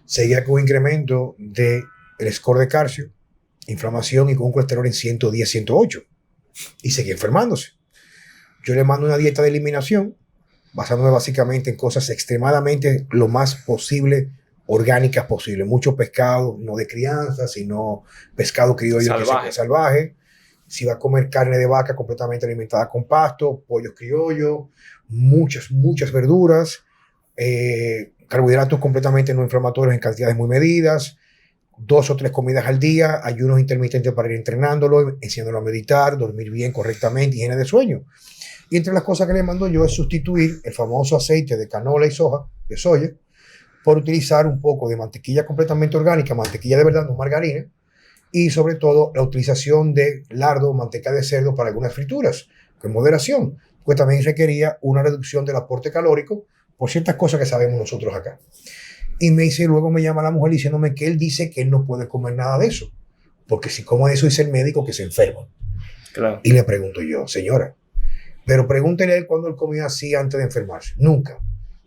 seguía con un incremento del score de calcio, inflamación y con un colesterol en 110, 108, y seguía enfermándose. Yo le mando una dieta de eliminación, basándome básicamente en cosas extremadamente lo más posible orgánicas posible, mucho pescado, no de crianza, sino pescado criollo Salvaje. salvaje. Si va a comer carne de vaca completamente alimentada con pasto, pollos criollos, muchas verduras, carbohidratos completamente no inflamatorios en cantidades muy medidas, 2 o 3 comidas al día, ayunos intermitentes para ir entrenándolo, enseñándolo a meditar, dormir bien correctamente, higiene de sueño. Y entre las cosas que le mando yo es sustituir el famoso aceite de canola y soya, por utilizar un poco de mantequilla completamente orgánica, mantequilla de verdad, no margarina, y sobre todo la utilización de lardo o manteca de cerdo para algunas frituras, con moderación, pues también requería una reducción del aporte calórico por ciertas cosas que sabemos nosotros acá. Y luego me llama la mujer diciéndome que él dice que él no puede comer nada de eso, porque si come eso dice el médico que se enferma. Claro. Y le pregunto yo, señora, pero pregúntele a él cuando él comía así antes de enfermarse. Nunca.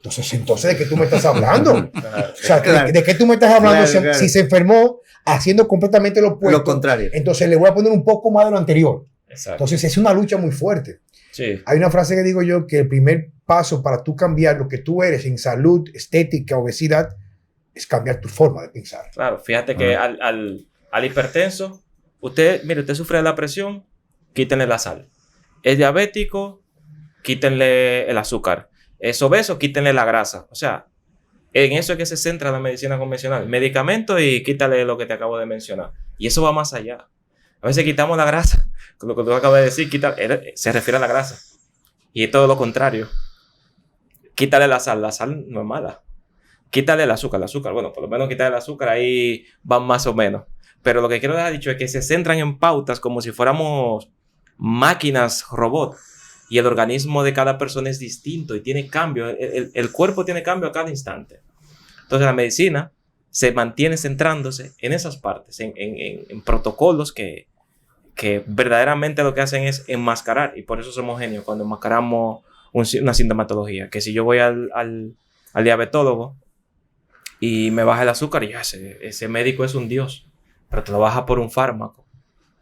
Entonces, ¿de qué tú me estás hablando? Claro. O sea, Claro. ¿de qué tú me estás hablando Claro. si se enfermó haciendo completamente lo opuesto? Lo contrario. Entonces le voy a poner un poco más de lo anterior. Exacto. Entonces es una lucha muy fuerte. Sí. Hay una frase que digo yo que el primer paso para tú cambiar lo que tú eres en salud, estética, obesidad, es cambiar tu forma de pensar. Claro, fíjate que al hipertenso, usted sufre de la presión, quítenle la sal. Es diabético, quítenle el azúcar. Es obeso, quítenle la grasa. O sea, en eso es que se centra la medicina convencional. Medicamentos y quítale lo que te acabo de mencionar. Y eso va más allá. A veces quitamos la grasa, con lo que tú acabas de decir, se refiere a la grasa. Y es todo lo contrario. Quítale la sal no es mala. Quítale el azúcar, bueno, por lo menos quítale el azúcar, ahí van más o menos. Pero lo que quiero dejar dicho es que se centran en pautas como si fuéramos máquinas robot. y el organismo de cada persona es distinto y tiene cambio, el cuerpo tiene cambio a cada instante. Entonces la medicina se mantiene centrándose en esas partes, en protocolos que verdaderamente lo que hacen es enmascarar, y por eso somos genios cuando enmascaramos una sintomatología, que si yo voy al diabetólogo y me baja el azúcar, ya ese médico es un dios, pero te lo baja por un fármaco,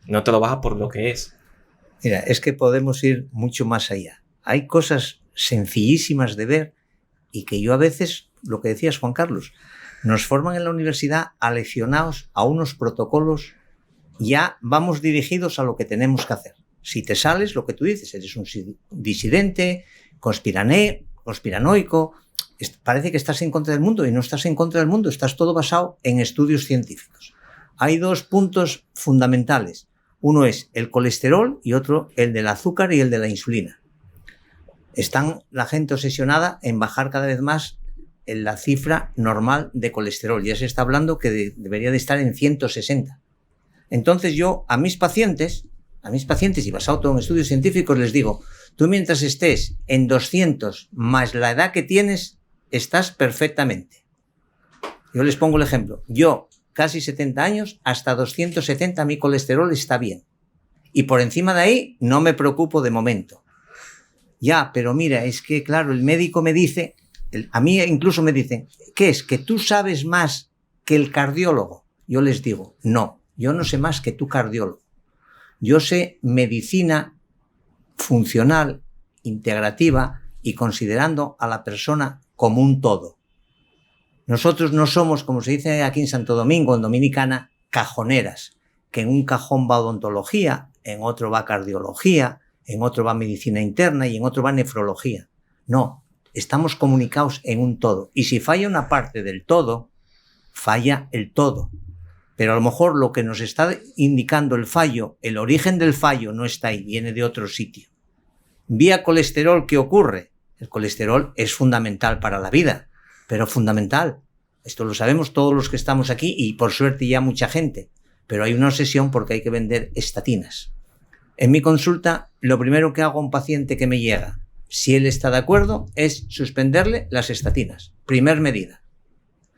no te lo baja por lo que es. Mira, es que podemos ir mucho más allá. Hay cosas sencillísimas de ver y que yo a veces, lo que decías, Juan Carlos, nos forman en la universidad aleccionados a unos protocolos, ya vamos dirigidos a lo que tenemos que hacer. Si te sales, lo que tú dices, eres un disidente, conspiranoico, parece que estás en contra del mundo, y no estás en contra del mundo, estás todo basado en estudios científicos. Hay dos puntos fundamentales. Uno es el colesterol y otro el del azúcar y el de la insulina. Están la gente obsesionada en bajar cada vez más en la cifra normal de colesterol. Ya se está hablando que debería de estar en 160. Entonces yo a mis pacientes, y basado todo en estudios científicos, les digo, tú mientras estés en 200 más la edad que tienes, estás perfectamente. Yo les pongo el ejemplo. Yo, casi 70 años, hasta 270 mi colesterol está bien. Y por encima de ahí no me preocupo de momento. Ya, pero mira, es que claro, el médico me dice, a mí incluso me dicen, ¿qué es? ¿Que tú sabes más que el cardiólogo? Yo les digo, no, yo no sé más que tu cardiólogo. Yo sé medicina funcional, integrativa y considerando a la persona como un todo. Nosotros no somos, como se dice aquí en Santo Domingo, en Dominicana, cajoneras, que en un cajón va odontología, en otro va cardiología, en otro va medicina interna y en otro va nefrología. No, estamos comunicados en un todo. Y si falla una parte del todo, falla el todo. Pero a lo mejor lo que nos está indicando el fallo, el origen del fallo no está ahí, viene de otro sitio. Vía colesterol, ¿qué ocurre? El colesterol es fundamental para la vida, pero fundamental. Esto lo sabemos todos los que estamos aquí y por suerte ya mucha gente. Pero hay una obsesión porque hay que vender estatinas. En mi consulta, lo primero que hago a un paciente que me llega, si él está de acuerdo, es suspenderle las estatinas. Primer medida.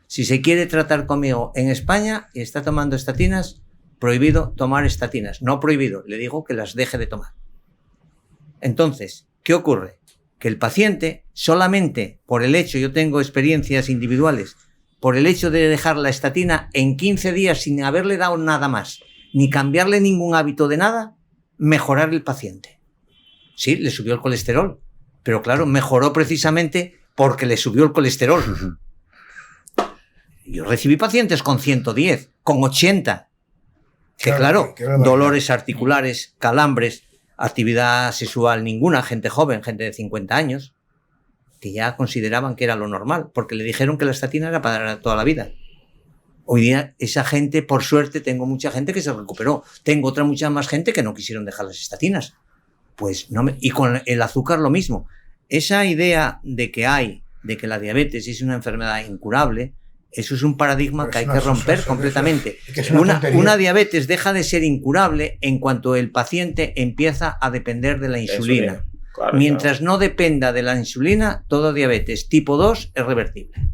Si se quiere tratar conmigo en España y está tomando estatinas, prohibido tomar estatinas. No prohibido, le digo que las deje de tomar. Entonces, ¿qué ocurre? Que el paciente, solamente por el hecho, yo tengo experiencias individuales, por el hecho de dejar la estatina en 15 días sin haberle dado nada más, ni cambiarle ningún hábito de nada, mejorar el paciente. Sí, le subió el colesterol, pero claro, mejoró precisamente porque le subió el colesterol. Yo recibí pacientes con 110, con 80, que claro, dolores articulares, calambres, actividad sexual ninguna, gente joven, gente de 50 años, que ya consideraban que era lo normal, porque le dijeron que la estatina era para toda la vida. Hoy día esa gente, por suerte, tengo mucha gente que se recuperó. Tengo otra mucha más gente que no quisieron dejar las estatinas. Pues no y con el azúcar lo mismo. Esa idea de que la diabetes es una enfermedad incurable, eso es un paradigma que hay que romper completamente. Una diabetes deja de ser incurable en cuanto el paciente empieza a depender de la insulina. Claro, mientras no dependa de la insulina, todo diabetes tipo 2 es revertible.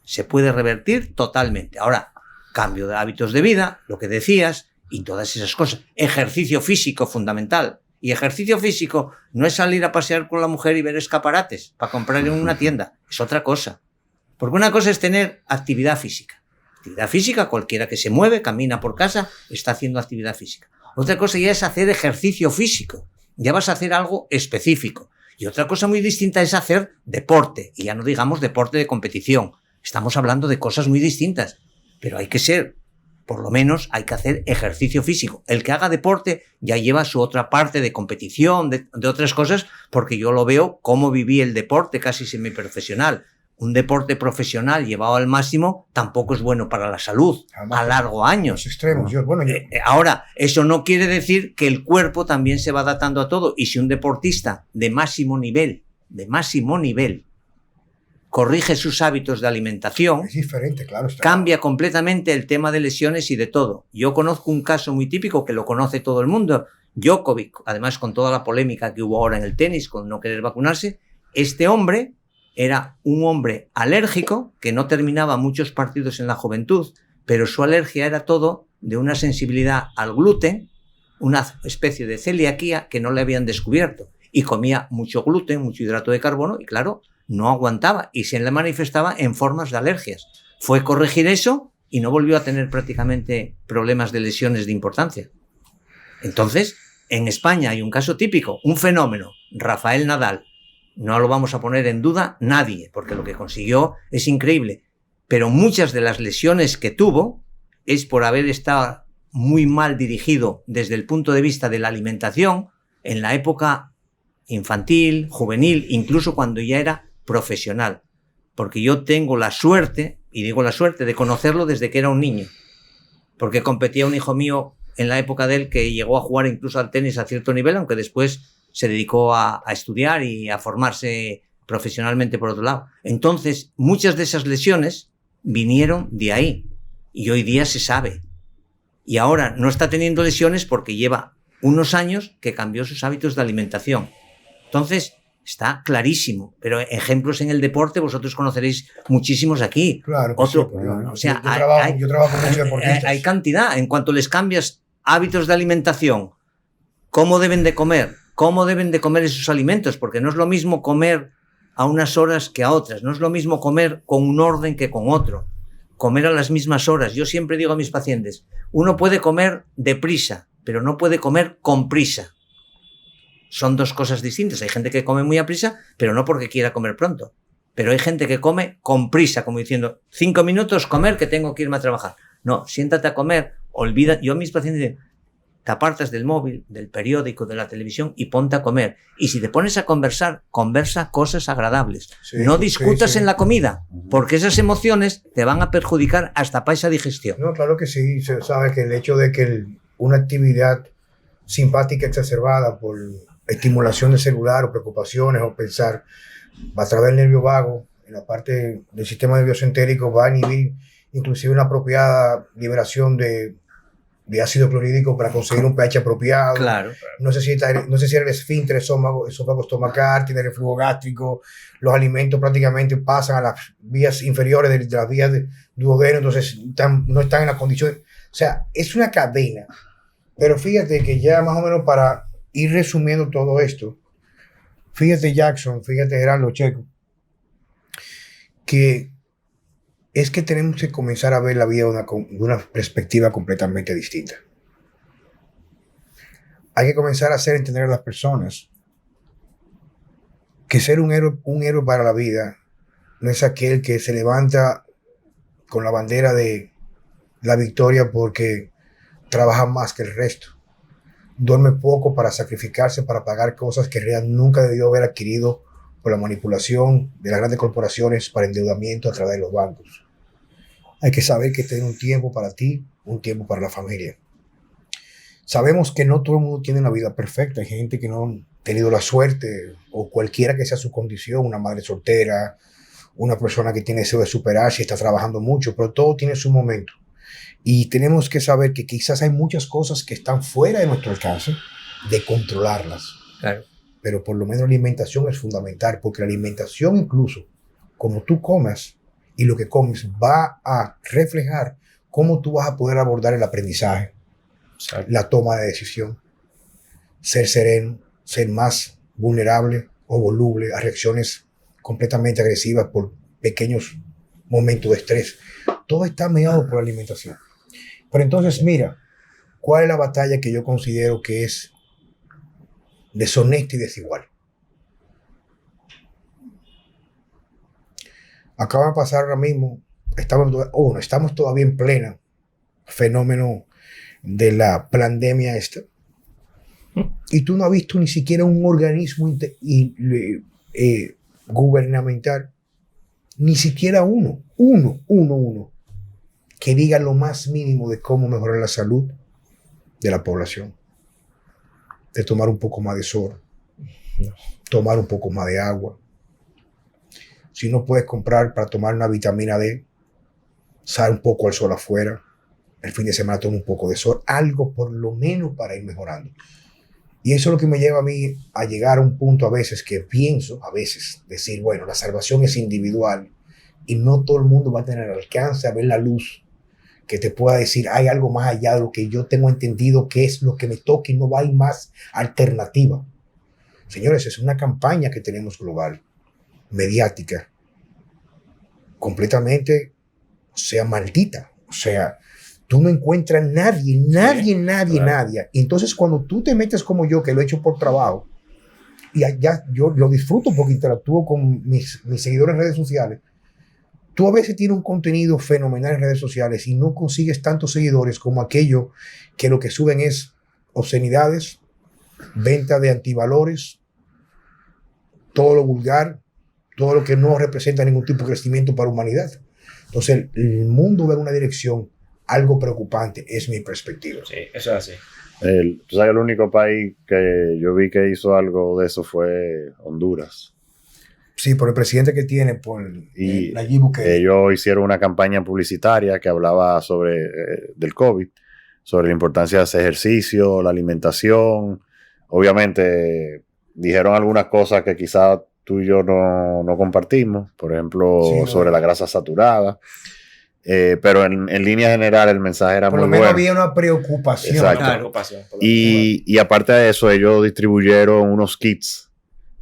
Se puede revertir totalmente. Ahora, cambio de hábitos de vida, lo que decías, y todas esas cosas. Ejercicio físico fundamental. Y ejercicio físico no es salir a pasear con la mujer y ver escaparates para comprar en una tienda. Es otra cosa. Porque una cosa es tener actividad física. Actividad física, cualquiera que se mueve, camina por casa, está haciendo actividad física. Otra cosa ya es hacer ejercicio físico. Ya vas a hacer algo específico. Y otra cosa muy distinta es hacer deporte. Y ya no digamos deporte de competición. Estamos hablando de cosas muy distintas. Pero hay que ser, por lo menos hay que hacer ejercicio físico. El que haga deporte ya lleva su otra parte de competición, de otras cosas, porque yo lo veo como viví el deporte casi semiprofesional. Un deporte profesional llevado al máximo tampoco es bueno para la salud a largo años. Extremos. Ahora, eso no quiere decir que el cuerpo también se va adaptando a todo. Y si un deportista de máximo nivel, corrige sus hábitos de alimentación, es diferente, claro, cambia completamente el tema de lesiones y de todo. Yo conozco un caso muy típico que lo conoce todo el mundo. Djokovic, además con toda la polémica que hubo ahora en el tenis con no querer vacunarse, este hombre era un hombre alérgico que no terminaba muchos partidos en la juventud, pero su alergia era todo de una sensibilidad al gluten, una especie de celiaquía que no le habían descubierto, y comía mucho gluten, mucho hidrato de carbono, y claro, no aguantaba y se le manifestaba en formas de alergias. Fue corregir eso y no volvió a tener prácticamente problemas de lesiones de importancia. Entonces, en España hay un caso típico, un fenómeno, Rafael Nadal. No lo vamos a poner en duda nadie, porque lo que consiguió es increíble. Pero muchas de las lesiones que tuvo es por haber estado muy mal dirigido desde el punto de vista de la alimentación en la época infantil, juvenil, incluso cuando ya era profesional. Porque yo tengo la suerte, y digo la suerte, de conocerlo desde que era un niño. Porque competía un hijo mío en la época de él que llegó a jugar incluso al tenis a cierto nivel, aunque después se dedicó a estudiar y a formarse profesionalmente por otro lado. Entonces, muchas de esas lesiones vinieron de ahí. Y hoy día se sabe. Y ahora no está teniendo lesiones porque lleva unos años que cambió sus hábitos de alimentación. Entonces, está clarísimo. Pero ejemplos en el deporte vosotros conoceréis muchísimos aquí. Claro. Otro, Sí, claro. O sea, yo trabajo con muchos deportistas. hay cantidad. En cuanto les cambias hábitos de alimentación, cómo deben de comer esos alimentos, porque no es lo mismo comer a unas horas que a otras, no es lo mismo comer con un orden que con otro, comer a las mismas horas. Yo siempre digo a mis pacientes, uno puede comer deprisa, pero no puede comer con prisa. Son dos cosas distintas. Hay gente que come muy a prisa, pero no porque quiera comer pronto. Pero hay gente que come con prisa, como diciendo, 5 minutos comer que tengo que irme a trabajar. No, siéntate a comer, olvida. Yo a mis pacientes digo, te apartas del móvil, del periódico, de la televisión y ponte a comer. Y si te pones a conversar, conversa cosas agradables. Sí, no discutas en la comida, porque esas emociones te van a perjudicar hasta para esa digestión. No, claro que sí. Se sabe que el hecho de que una actividad simpática exacerbada por estimulación del celular o preocupaciones o pensar a través del nervio vago, en la parte del sistema nervioso entérico, va a inhibir inclusive una apropiada liberación de ácido clorhídrico para conseguir un pH apropiado. Claro. No sé si era el esfínter, esófago estomacal, tiene reflujo gástrico, los alimentos prácticamente pasan a las vías inferiores de las vías de duodeno, entonces no están en la condición. O sea, es una cadena. Pero fíjate que ya más o menos para ir resumiendo todo esto, fíjate Jackson, fíjate Gerardo, Checo, que es que tenemos que comenzar a ver la vida de una perspectiva completamente distinta. Hay que comenzar a hacer entender a las personas que ser un héroe para la vida no es aquel que se levanta con la bandera de la victoria porque trabaja más que el resto. Duerme poco para sacrificarse, para pagar cosas que realmente nunca debió haber adquirido por la manipulación de las grandes corporaciones para endeudamiento a través de los bancos. Hay que saber que tener un tiempo para ti, un tiempo para la familia. Sabemos que no todo el mundo tiene una vida perfecta. Hay gente que no ha tenido la suerte, o cualquiera que sea su condición, una madre soltera, una persona que tiene deseo de superarse y está trabajando mucho, pero todo tiene su momento. Y tenemos que saber que quizás hay muchas cosas que están fuera de nuestro alcance de controlarlas. Claro. Pero por lo menos la alimentación es fundamental, porque la alimentación incluso, como tú comas y lo que comes, va a reflejar cómo tú vas a poder abordar el aprendizaje, la toma de decisión, ser sereno, ser más vulnerable o voluble a reacciones completamente agresivas por pequeños momentos de estrés. Todo está mediado por la alimentación. Pero entonces, mira, ¿cuál es la batalla que yo considero que es deshonesta y desigual? Acaba de pasar ahora mismo, estamos todavía en pleno fenómeno de la pandemia esta, y tú no has visto ni siquiera un organismo gubernamental, ni siquiera uno, que diga lo más mínimo de cómo mejorar la salud de la población, de tomar un poco más de sol, tomar un poco más de agua. Si no puedes comprar para tomar una vitamina D, sal un poco al sol afuera, el fin de semana toma un poco de sol, algo por lo menos para ir mejorando. Y eso es lo que me lleva a mí a llegar a un punto a veces que pienso, a veces, decir, bueno, la salvación es individual y no todo el mundo va a tener alcance a ver la luz que te pueda decir, hay algo más allá de lo que yo tengo entendido que es lo que me toca y no hay más alternativa. Señores, es una campaña que tenemos global, mediática, completamente, o sea, maldita. O sea, tú no encuentras nadie. Y entonces cuando tú te metes como yo, que lo he hecho por trabajo, y ya yo lo disfruto porque interactúo con mis seguidores en redes sociales, tú a veces tienes un contenido fenomenal en redes sociales y no consigues tantos seguidores como aquellos que lo que suben es obscenidades, venta de antivalores, todo lo vulgar, todo lo que no representa ningún tipo de crecimiento para la humanidad. Entonces el mundo va en una dirección algo preocupante, es mi perspectiva. Sí, eso es así. Tú sabes, el único país que yo vi que hizo algo de eso fue Honduras. Sí, por el presidente que tiene, por Y Nayib Bukele. ellos hicieron una campaña publicitaria que hablaba sobre del COVID, sobre la importancia de hacer ejercicio, la alimentación. Obviamente dijeron algunas cosas que quizás tú y yo no compartimos, por ejemplo, Sí, sobre la grasa saturada. Pero en línea general el mensaje era por muy lo menos bueno. había una preocupación. Exacto. Una preocupación por lo Y aparte de eso, ellos distribuyeron unos kits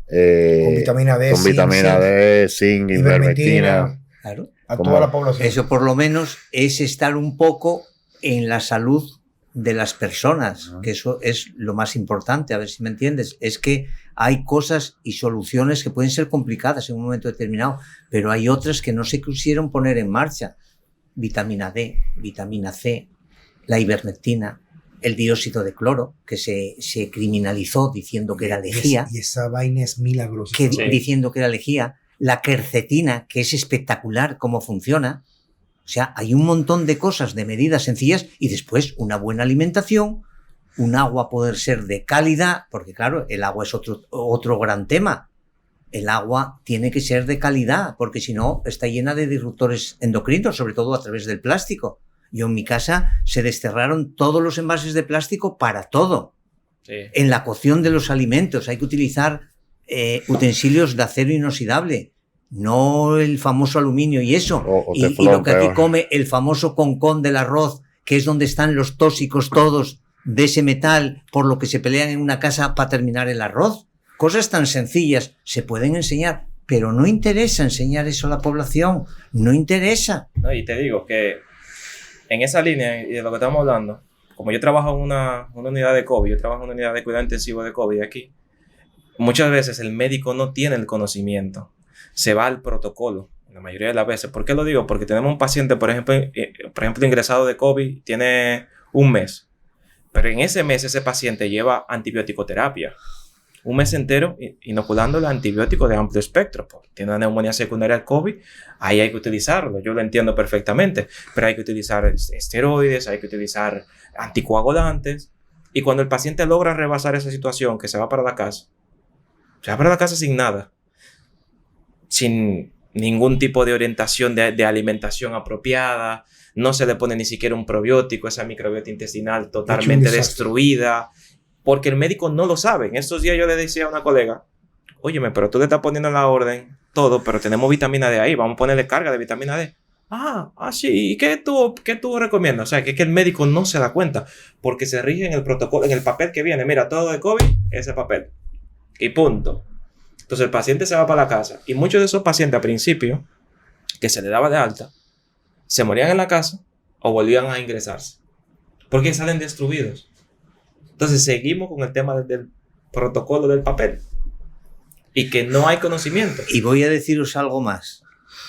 Con vitamina D, con zinc, vitamina D, zinc, ivermectina. Claro. a como- toda la población. Eso por lo menos es estar un poco en la salud de las personas, que eso es lo más importante, a ver si me entiendes. Es que hay cosas y soluciones que pueden ser complicadas en un momento determinado, pero hay otras que no se quisieron poner en marcha. Vitamina D, vitamina C, la ivermectina, el dióxido de cloro, que se criminalizó diciendo que era lejía, Y esa vaina es milagrosa. que, Sí. diciendo que era lejía, la quercetina, que es espectacular cómo funciona. O sea, hay un montón de cosas, de medidas sencillas, y después una buena alimentación, un agua poder ser de calidad, porque claro, el agua es otro gran tema. El agua tiene que ser de calidad, porque si no está llena de disruptores endocrinos, sobre todo a través del plástico. Yo en mi casa se desterraron todos los envases de plástico para todo. Sí. En la cocción de los alimentos hay que utilizar utensilios de acero inoxidable, no el famoso aluminio y eso. O Y teflón, lo que aquí peor. come el famoso concón del arroz, que es donde están los tóxicos todos de ese metal por lo que se pelean en una casa para terminar el arroz. Cosas tan sencillas se pueden enseñar, pero no interesa enseñar eso a la población. No interesa. No, y te digo que en esa línea y de lo que estamos hablando, como yo trabajo en una unidad de COVID, yo trabajo en una unidad de cuidado intensivo de COVID aquí, muchas veces el médico no tiene el conocimiento, se va al protocolo, la mayoría de las veces. ¿Por qué lo digo? Porque tenemos un paciente, por ejemplo, ingresado de COVID, tiene un mes, pero en ese mes ese paciente lleva antibiótico-terapia. Un mes entero inoculándole antibióticos de amplio espectro. Pues, tiene una neumonía secundaria al COVID, ahí hay que utilizarlo. Yo lo entiendo perfectamente, pero hay que utilizar esteroides, hay que utilizar anticoagulantes. Y cuando el paciente logra rebasar esa situación, que se va para la casa, se va para la casa sin nada, sin ningún tipo de orientación de alimentación apropiada, no se le pone ni siquiera un probiótico, esa microbiota intestinal totalmente destruida. Porque el médico no lo sabe. En estos días yo le decía a una colega, óyeme, pero tú le estás poniendo en la orden todo, pero tenemos vitamina D ahí, vamos a ponerle carga de vitamina D. Sí, ¿y qué tú recomiendas? O sea, que el médico no se da cuenta, porque se rige en el protocolo, en el papel que viene. Mira, todo de COVID, ese papel. Y punto. Entonces el paciente se va para la casa. Y muchos de esos pacientes al principio, que se le daba de alta, se morían en la casa o volvían a ingresarse. Porque salen destruidos. Entonces seguimos con el tema del protocolo del papel y que no hay conocimiento. Y voy a deciros algo más.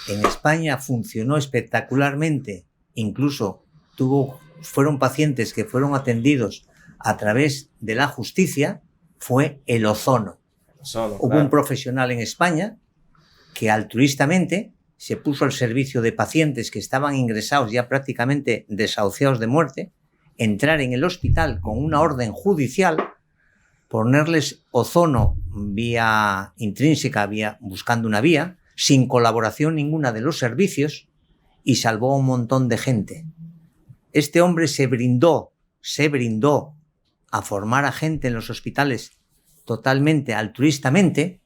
En España funcionó espectacularmente. Incluso fueron pacientes que fueron atendidos a través de la justicia. Fue el ozono. Hubo un profesional en España que altruistamente se puso al servicio de pacientes que estaban ingresados ya prácticamente desahuciados de muerte, entrar en el hospital con una orden judicial, ponerles ozono vía intrínseca, buscando una vía, sin colaboración ninguna de los servicios, y salvó a un montón de gente. Este hombre se brindó a formar a gente en los hospitales totalmente altruistamente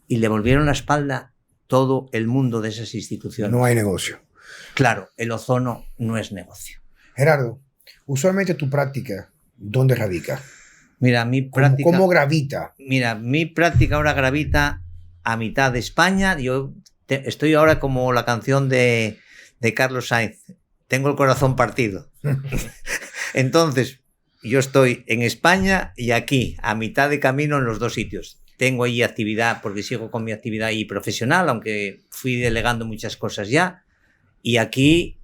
y le volvieron la espalda todo el mundo de esas instituciones. No hay negocio. Claro, el ozono no es negocio. Gerardo, usualmente tu práctica, ¿dónde radica? Mira, mi práctica... ¿Cómo gravita? Mira, mi práctica ahora gravita a mitad de España. Estoy ahora como la canción de Carlos Sainz. Tengo el corazón partido. Entonces, yo estoy en España y aquí, a mitad de camino en los dos sitios. Tengo ahí actividad, porque sigo con mi actividad ahí profesional, aunque fui delegando muchas cosas ya. Y aquí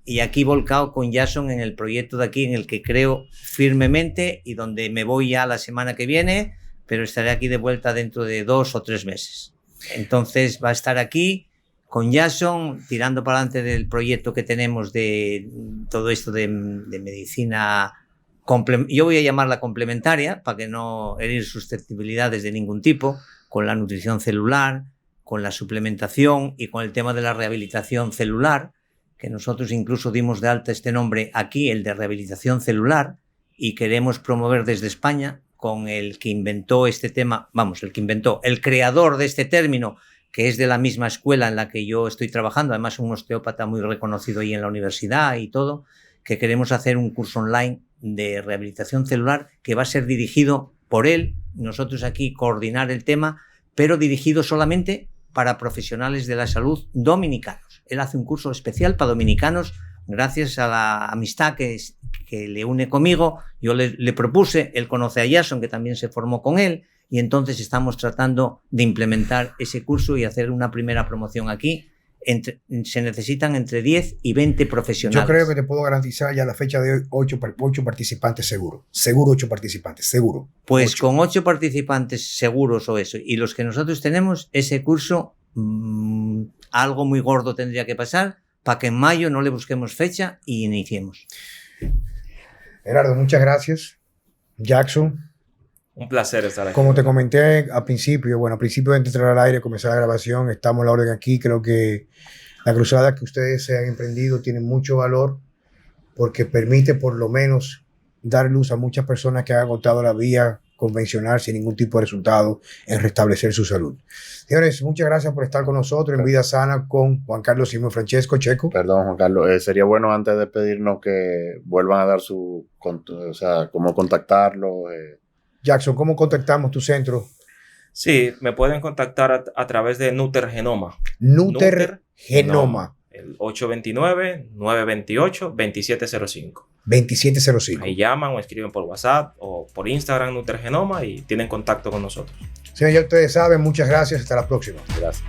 volcado con Jason en el proyecto de aquí, en el que creo firmemente y donde me voy ya la semana que viene, pero estaré aquí de vuelta dentro de 2 o 3 meses. Entonces va a estar aquí con Jason, tirando para adelante del proyecto que tenemos de todo esto de medicina, yo voy a llamarla complementaria, para que no herir susceptibilidades de ningún tipo, con la nutrición celular, con la suplementación y con el tema de la rehabilitación celular, que nosotros incluso dimos de alta este nombre aquí, el de rehabilitación celular, y queremos promover desde España con el que inventó este tema, el creador de este término, que es de la misma escuela en la que yo estoy trabajando, además un osteópata muy reconocido ahí en la universidad y todo, que queremos hacer un curso online de rehabilitación celular que va a ser dirigido por él, nosotros aquí coordinar el tema, pero dirigido solamente para profesionales de la salud dominicanos. Él hace un curso especial para dominicanos gracias a la amistad que le une conmigo. Yo le propuse, él conoce a Jason, que también se formó con él, y entonces estamos tratando de implementar ese curso y hacer una primera promoción aquí. Se necesitan entre 10 y 20 profesionales. Yo creo que te puedo garantizar ya la fecha de hoy 8 participantes seguro. Seguro 8 participantes, seguro. Pues 8. Con 8 participantes seguros o eso, y los que nosotros tenemos, ese curso, algo muy gordo tendría que pasar para que en mayo no le busquemos fecha y iniciemos. Gerardo, muchas gracias. Jackson. Un placer estar aquí. Como te comenté al principio de entrar al aire, comenzar la grabación, estamos a la orden aquí. Creo que la cruzada que ustedes se han emprendido tiene mucho valor porque permite por lo menos dar luz a muchas personas que han agotado la vía convencional sin ningún tipo de resultado en restablecer su salud. Señores, muchas gracias por estar con nosotros en Vida Sana con Juan Carlos Simón Francesco. Checo. Perdón, Juan Carlos, sería bueno antes de pedirnos que vuelvan a dar cómo contactarlo. Jackson, ¿cómo contactamos tu centro? Sí, me pueden contactar a través de Nutergenoma. Nutergenoma. El 829-928-2705. 2705. Ahí llaman o escriben por WhatsApp o por Instagram Nutergenoma y tienen contacto con nosotros. Señores, ya ustedes saben, muchas gracias. Hasta la próxima. Gracias.